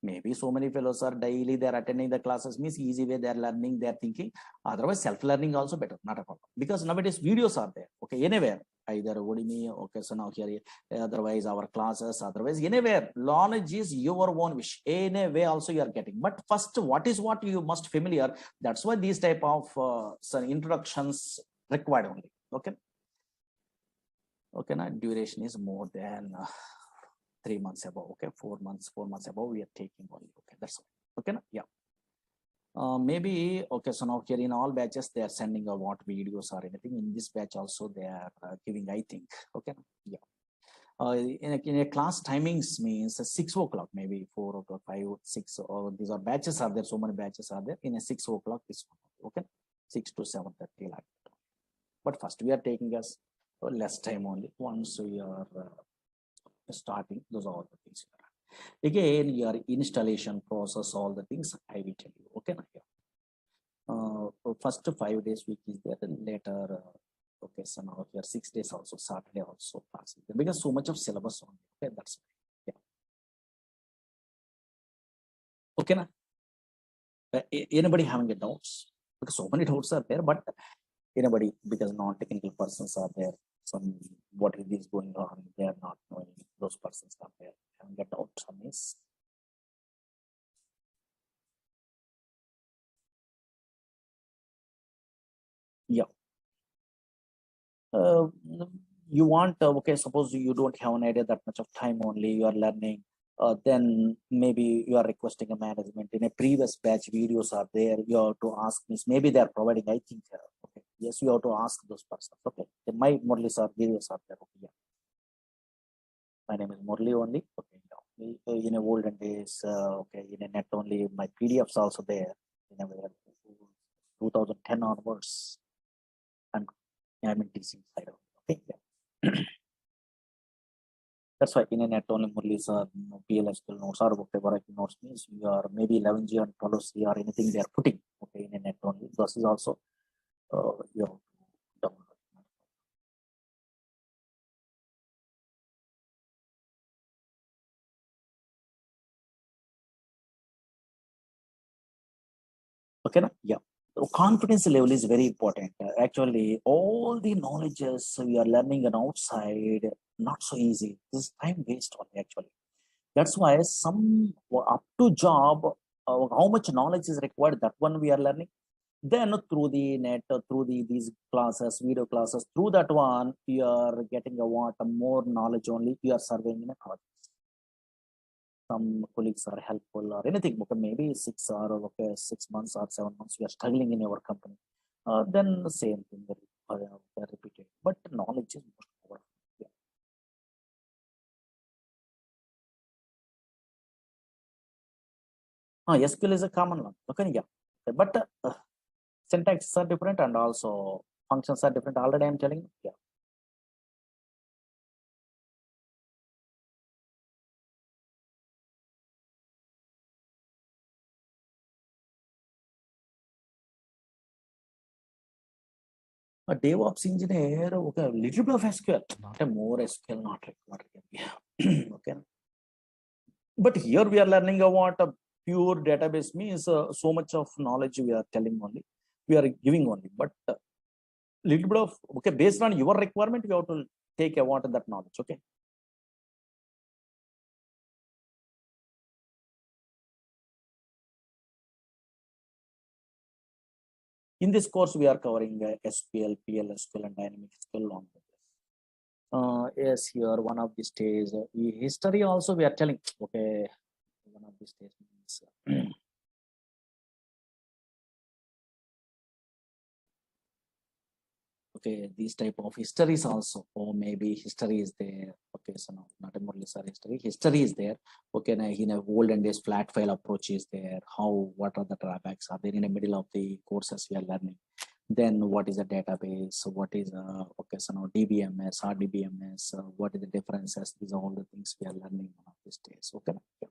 maybe so many fellows are daily they're attending the classes means easy way they're learning, they're thinking. Otherwise self-learning also better, not a problem, because nowadays videos are there. Okay, anywhere, either Udemy, okay, so now here otherwise our classes, otherwise anywhere knowledge is your own wish, anyway also you are getting. But first what is what you must familiar, that's why these type of some introductions required only. Okay, okay, now duration is more than 3 months above. Okay, 4 months above we are taking only. Okay, that's all. Okay, yeah. Maybe okay, so now here in all batches they are sending a what videos or anything. In this batch also they are giving, I think. Okay, yeah. In a class timings means 6 o'clock, maybe 4 o'clock, 5, 6, or these are batches are there, so many batches are there. In a 6 o'clock this one. Okay, 6 to 7:30 like that. But first we are taking us less time only. Once we are starting, those are all the things. Again, your installation process, all the things I will tell you. Okay, first 5 days week is there, and later okay, so now here 6 days also, Saturday also class is there, because so much of syllabus on. Okay, that's yeah. Okay, na? Anybody having a doubts? Because so many doubts are there, but anybody, because non-technical persons are there, some what is going on, they are not knowing, those persons are there having a doubt on this. Yeah. Uh, you want okay, suppose you don't have an idea, that much of time only you are learning, then maybe you are requesting a management. In a previous batch videos are there, you have to ask me, maybe they are providing, I think. Okay, yes, you have to ask those persons. Okay, my Murali Sir videos are there. Okay, yeah, my name is Murali only. Okay, yeah. In a olden days, okay, in a net only, my PDFs also there in a 2010 onwards, and I'm in teaching side of it. Okay, yeah. That's why in a net only Murali's or PLSQL notes or whatever notes means you are maybe 11G and 12C or anything they are putting. Okay, in a net only. This is also you have to download. Okay, na? Yeah. So confidence level is very important. Actually, all the knowledges we are learning on outside, not so easy. This is time waste only actually. That's why some up to job, how much knowledge is required, that one we are learning. Then through the net, through these classes, video classes, through that one, you are getting a what more knowledge only. You are surveying in a college. Some colleagues are helpful or anything. Okay, maybe 6 months or 7 months, you are struggling in your company. Then the same thing they repeated. But knowledge is most powerful. Yeah. SQL is a common one. Okay, yeah. But syntaxes are different and also functions are different. Already I'm telling you. Yeah. A DevOps engineer, okay, a little bit of SQL, not a more SQL, not required. Yeah. Okay. But here we are learning about a pure database means so much of knowledge we are telling only, we are giving only. But little bit of, okay, based on your requirement, we have to take about that knowledge. Okay. In this course, we are covering SQL, PL/SQL, and dynamic SQL along with this. Yes, here one of these days, history also we are telling. Okay, one of these days means okay, these type of histories also, or maybe history is there. Okay, so no, not a Murali Sir history. History is there. Okay, now in a olden days flat file approach is there. How, what are the drawbacks are there in the middle of the courses we are learning? Then what is a database? What is okay, so now DBMS, RDBMS, what is the differences? These are all the things we are learning one of these days. Okay. Yeah.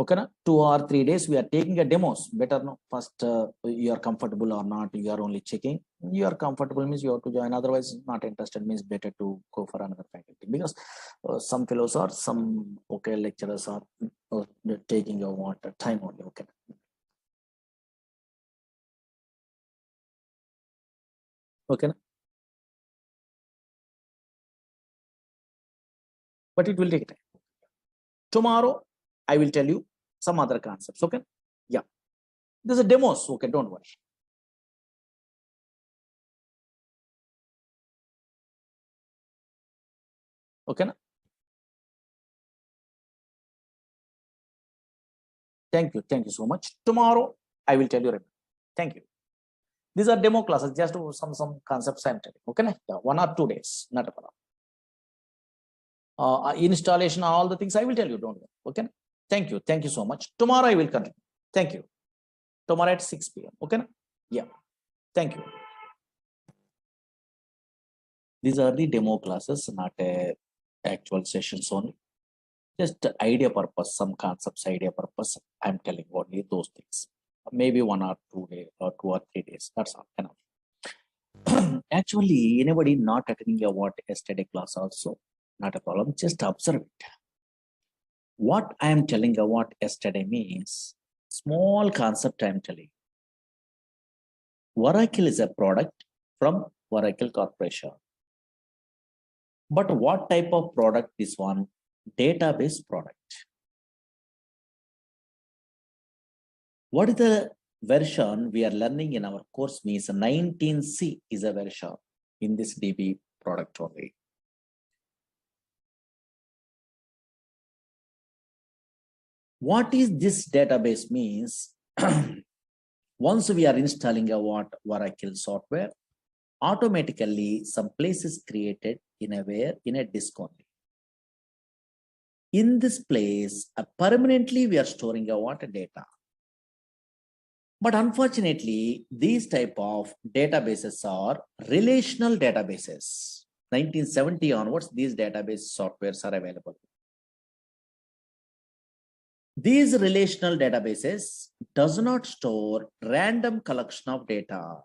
Okay, na? 2 or 3 days we are taking a demos. Better no. First, you are comfortable or not. You are only checking. You are comfortable means you have to join. Otherwise, not interested means better to go for another faculty, because some fellows or some okay lecturers are taking your water time only. Okay. Okay, na? But it will take time. Tomorrow, I will tell you some other concepts. Okay. Yeah. There's a demos. Okay. Don't worry. Okay. Na? Thank you. Thank you so much. Tomorrow, I will tell you. Thank you. These are demo classes, just some concepts I'm telling. Okay. Na? Yeah. 1 or 2 days. Not a problem. Installation, all the things I will tell you. Don't worry. Okay. Na? Thank you. Thank you so much. Tomorrow I will continue. Thank you. Tomorrow at 6 p.m. Okay. Na? Yeah. Thank you. These are the demo classes, not actual sessions only. Just idea purpose, some concepts, idea purpose. I'm telling only those things. Maybe 1 or 2 days or 2 or 3 days. That's all enough. Actually, anybody not attending your what yesterday class also, not a problem. Just observe it. What I am telling you what yesterday means, small concept I am telling. Oracle is a product from Oracle Corporation. But what type of product is one? Database product. What is the version we are learning in our course means 19C is a version in this DB product only. What is this database means? Once we are installing a what Oracle software, automatically some place is created in a disk only. In this place, permanently we are storing a what data. But unfortunately, these type of databases are relational databases. 1970 onwards, these database softwares are available. These relational databases does not store random collection of data.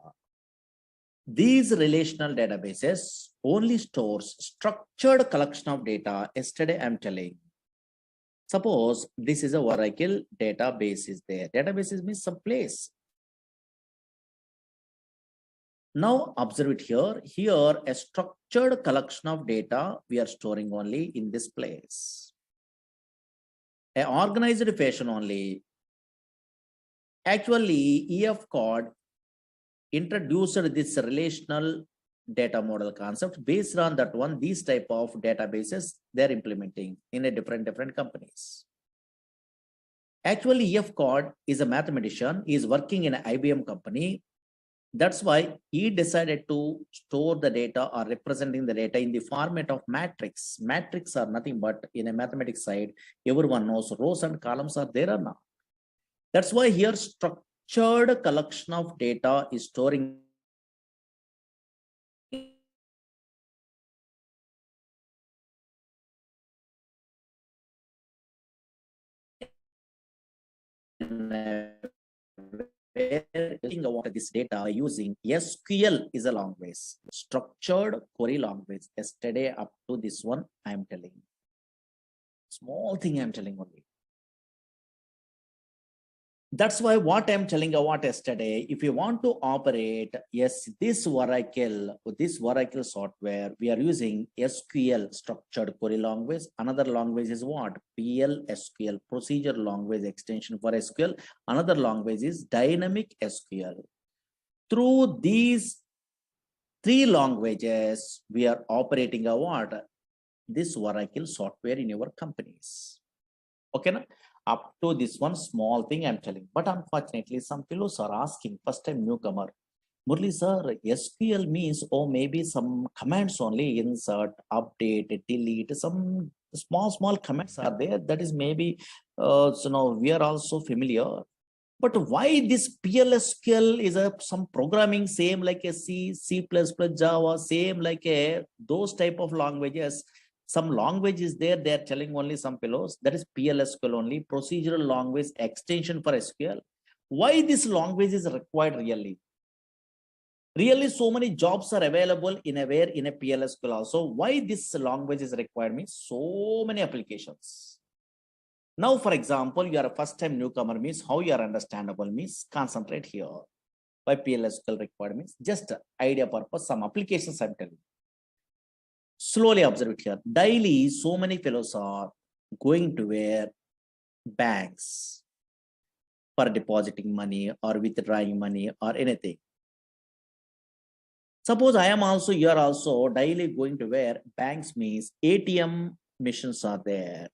These relational databases only stores structured collection of data. Yesterday, I'm telling. Suppose this is a Oracle database is there. Databases means some place. Now observe it here. Here, a structured collection of data we are storing only in this place. An organized fashion only. Actually, EF code introduced this relational data model concept. Based on that one, these type of databases they're implementing in a different companies. Actually, EF code is a mathematician. He is working in an IBM company. That's why he decided to store the data or representing the data in the format of matrix. Matrix are nothing but in a mathematics side, everyone knows rows and columns are there or not. That's why here structured collection of data is storing about this data by using SQL is a language, structured query language. Yesterday up to this one, I am telling. Small thing I'm telling only. That's why what I'm telling you what yesterday, if you want to operate, yes, this Oracle software, we are using SQL, structured query language. Another language is what? PLSQL, procedure language extension for SQL. Another language is dynamic SQL. Through these three languages, we are operating a what? This Oracle software in your companies. Okay, na? Up to this one small thing I'm telling, but unfortunately some fellows are asking, first time newcomer, Murali Sir, SQL means, oh, maybe some commands only, insert, update, delete, some small commands are there. That is maybe, we are also familiar. But why this PLSQL is some programming same like a C, C++, Java, same like a those type of languages. Some language is there, they are telling only some fellows, that is PLSQL only, procedural language extension for SQL. Why this language is required really? Really, so many jobs are available in a PLSQL also. Why this language is required means so many applications. Now, for example, you are a first time newcomer means how you are understandable means concentrate here. Why PLSQL required means just idea purpose, some applications I'm telling. Slowly observe it here. Daily, so many fellows are going to where banks for depositing money or withdrawing money or anything. Suppose I am also, you are also daily going to where banks means ATM machines are there.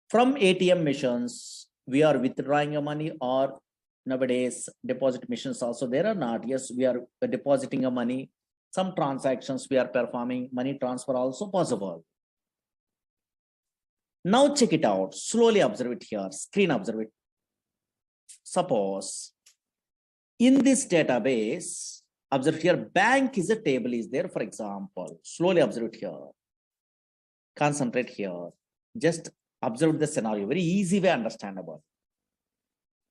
From ATM machines, we are withdrawing your money, or nowadays deposit machines also there or not. Yes, we are depositing a money. Some transactions we are performing, money transfer also possible. Now check it out. Slowly observe it here. Screen observe it. Suppose in this database, observe here, bank is a table is there, for example. Slowly observe it here. Concentrate here. Just observe the scenario. Very easy way understandable.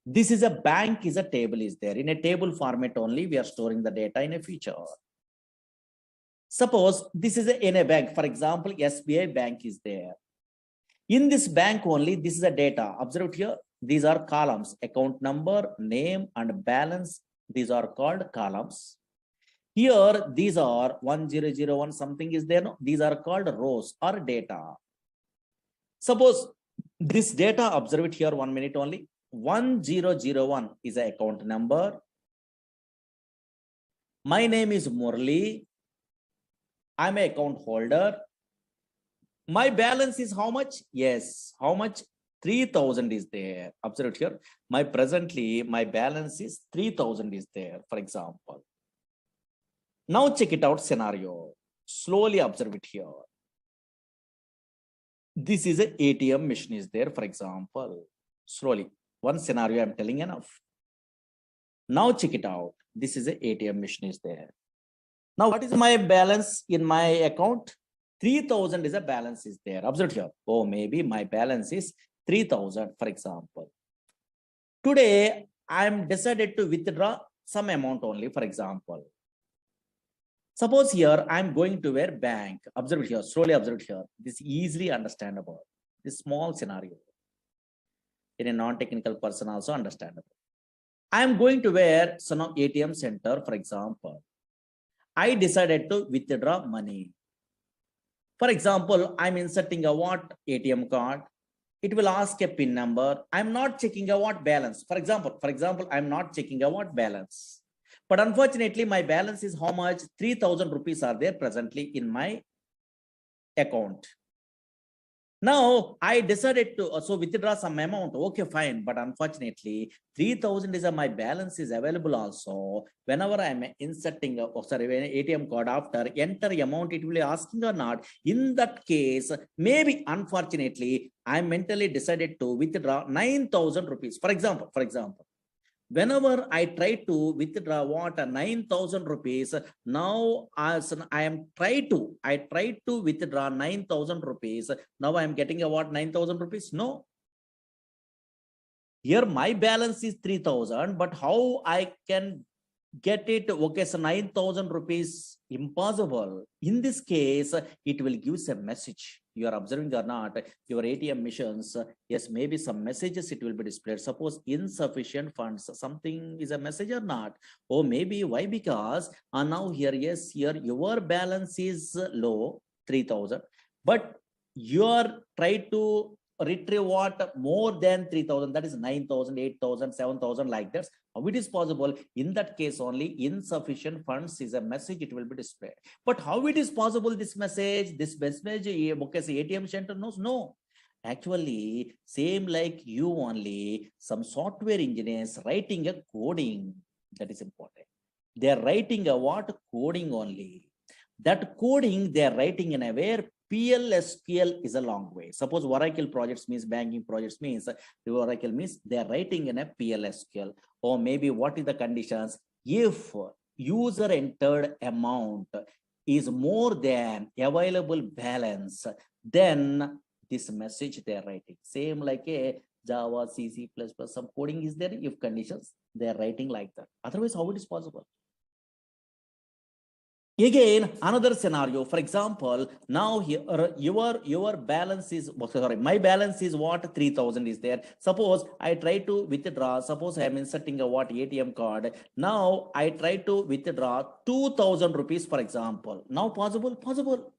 This is a bank is a table is there. In a table format only, we are storing the data in a feature. Suppose this is in a bank, for example, SBI bank is there. In this bank only, this is a data. Observe here, these are columns, account number, name, and balance. These are called columns. Here, these are 1001, something is there. No? These are called rows or data. Suppose this data, observe it here 1 minute only. 1001 is an account number. My name is Murali. I'm an account holder. My balance is how much? Yes, how much? 3000 is there. Observe it here. My balance is 3000 is there, for example. Now check it out scenario. Slowly observe it here. This is an ATM machine is there, for example. Slowly. One scenario I'm telling enough. Now check it out. This is an ATM machine is there. Now, what is my balance in my account? 3000 is a balance is there. Observe here. Oh, maybe my balance is 3000, for example. Today, I'm decided to withdraw some amount only, for example. Suppose here, I'm going to where bank. Observe here. Slowly observe here. This is easily understandable. This small scenario. In a non-technical person also understandable. I'm going to where some ATM center, for example. I decided to withdraw money. For example, I'm inserting a what ATM card. It will ask a PIN number. I'm not checking a what balance. For example, I'm not checking a what balance. But unfortunately, my balance is how much? 3000 rupees are there presently in my account. Now I decided to so withdraw some amount. Okay, fine. But unfortunately, 3,000 is my balance is available also. Whenever I'm inserting when ATM card after enter amount, it will be asking or not. In that case, maybe unfortunately, I mentally decided to withdraw 9,000 rupees. For example, whenever I try to withdraw what 9,000 rupees, now as I try to withdraw 9,000 rupees. Now I am getting a what 9,000 rupees? No. Here my balance is 3,000, but how I can get it? Okay, so 9,000 rupees impossible. In this case, it will give a message. You are observing or not, your ATM machines, yes, maybe some messages it will be displayed. Suppose insufficient funds, something is a message or not. Or maybe why? Because now here, yes, here your balance is low, 3,000, but you are trying to retrieve what more than 3,000, that is 9,000, 8,000, 7,000 like that. How it is possible? In that case only insufficient funds is a message, it will be displayed. But how it is possible this message, okay, say ATM center knows? No. Actually, same like you only, some software engineers writing a coding, that is important. They are writing a what? Coding only. That coding they are writing in a where PLSQL is a long way. Suppose Oracle projects means banking projects means the Oracle means they are writing in a PLSQL. Or maybe what is the conditions? If user entered amount is more than available balance, then this message they are writing. Same like a Java, C++, some coding is there. If conditions, they are writing like that. Otherwise, how it is possible? Again, another scenario. For example, now here your balance is my balance is what 3,000 is there. Suppose I try to withdraw. Suppose I am inserting a what ATM card. Now I try to withdraw 2,000 rupees, for example. Now possible.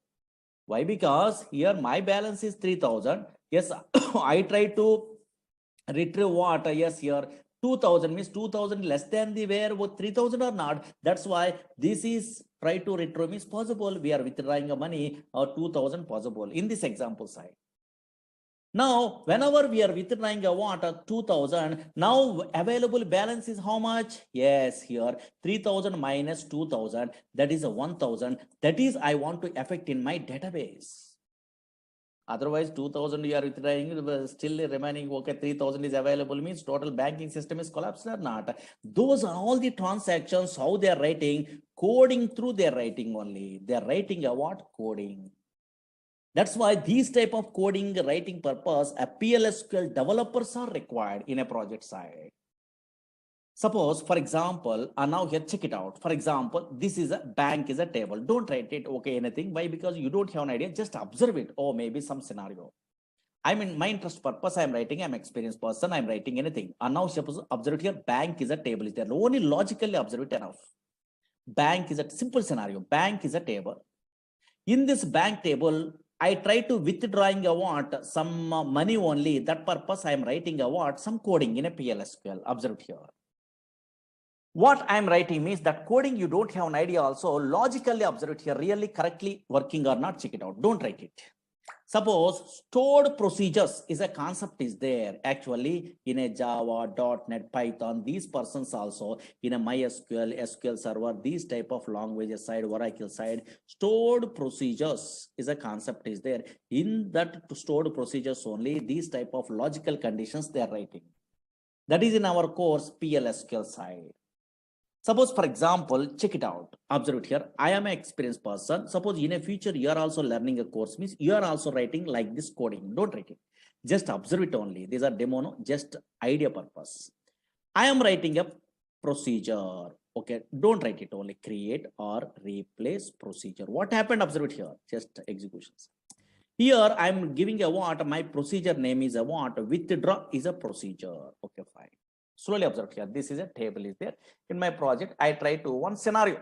Why? Because here my balance is 3,000. Yes, I try to retrieve what? Yes, here 2,000 means 2,000 less than the where 3,000 or not. That's why this is try to retrieve means possible. We are withdrawing a money or 2,000 possible in this example side. Now, whenever we are withdrawing a what 2,000, now available balance is how much? Yes, here 3,000 minus 2,000, that is a 1,000. That is I want to affect in my database. Otherwise, 2,000 you are withdrawing, still remaining, okay, 3,000 is available means total banking system is collapsed or not. Those are all the transactions, how they are writing, coding through their writing only. They are writing a what? Coding. That's why these type of coding writing purpose, a PLSQL developers are required in a project side. Suppose, for example, now here check it out. For example, this is a bank is a table. Don't write it, okay, anything. Why? Because you don't have an idea. Just observe it. Or maybe some scenario. I mean, my interest purpose, I'm writing, I'm experienced person, I'm writing anything. And now suppose observe it here, bank is a table. Is there only logically observe it enough. Bank is a simple scenario. Bank is a table. In this bank table, I try to withdrawing a what? Some money only. That purpose, I'm writing a what? Some coding in a PLSQL. Observe it here. What I'm writing means that coding you don't have an idea also. Logically observe it here, really correctly working or not, check it out. Don't write it. Suppose stored procedures is a concept is there actually in a Java, .NET, Python. These persons also in a MySQL, SQL Server, these type of languages side, Oracle side, stored procedures is a concept is there. In that stored procedures only, these type of logical conditions they are writing. That is in our course PLSQL side. Suppose, for example, check it out. Observe it here. I am an experienced person. Suppose in a future, you are also learning a course, means you are also writing like this coding. Don't write it. Just observe it only. These are demo, no? Just idea purpose. I am writing a procedure. Okay, don't write it only. Create or replace procedure. What happened? Observe it here. Just executions. Here, I'm giving a what? My procedure name is a what? Withdraw is a procedure. Okay, fine. Slowly observe here. This is a table is there. In my project, I try to one scenario.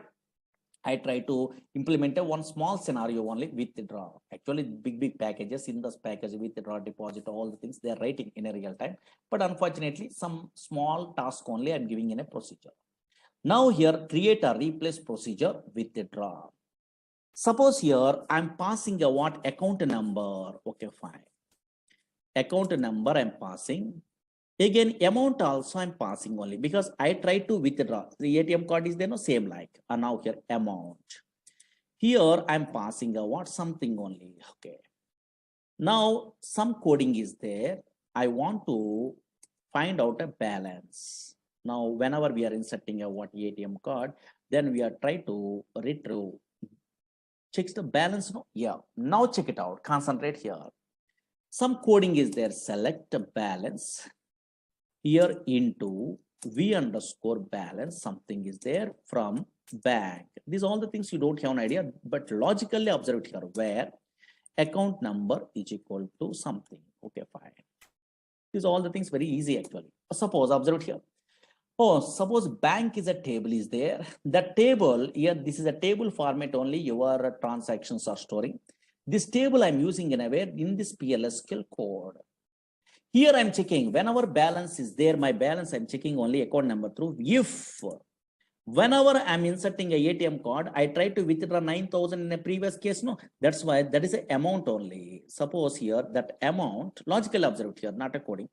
I try to implement a one small scenario only withdraw. Actually, big packages in this package withdraw, deposit, all the things they are writing in a real time. But unfortunately, some small task only I'm giving in a procedure. Now here, create a replace procedure withdraw. Suppose here I'm passing a what account number. Okay, fine. account number I'm passing. Again, amount also I'm passing only because I try to withdraw. The ATM card is there, no same like. And now here amount. Here I'm passing a what something only. Okay. Now some coding is there. I want to find out a balance. Now, whenever we are inserting a what ATM card, then we are trying to retrieve. Checks the balance. No, yeah. Now check it out. Concentrate here. Some coding is there. Select a balance. Here into V underscore balance, something is there from bank. These are all the things you don't have an idea, but logically observe it here where account number is equal to something. Okay, fine. These are all the things very easy actually. Suppose observe it here. Oh, suppose bank is a table is there. The table here, this is a table format only your transactions are storing. This table I'm using in a way in this PLSQL code. Here I'm checking whenever balance is there, my balance I'm checking only account number through. If whenever I'm inserting a ATM card, I try to withdraw 9,000 in a previous case. No, that's why that is an amount only. Suppose here that amount, logically observed here, not a coding.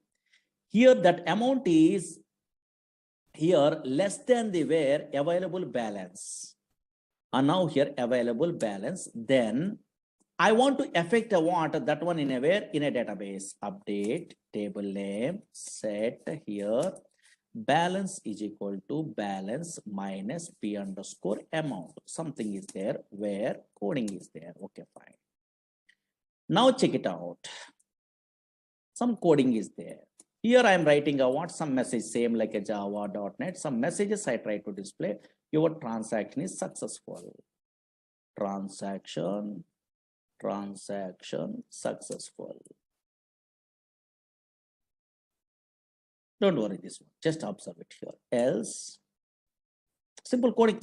Here that amount is here less than the where available balance. And now here available balance, then I want to affect a what that one in a where in a database. Update table name, set here balance is equal to balance minus P underscore amount. Something is there where coding is there. Okay, fine. Now check it out. Some coding is there. Here I am writing a what some message same like a java.net. Some messages I try to display. Your transaction is successful. Transaction successful. Don't worry this one. Just observe it here. Else simple coding.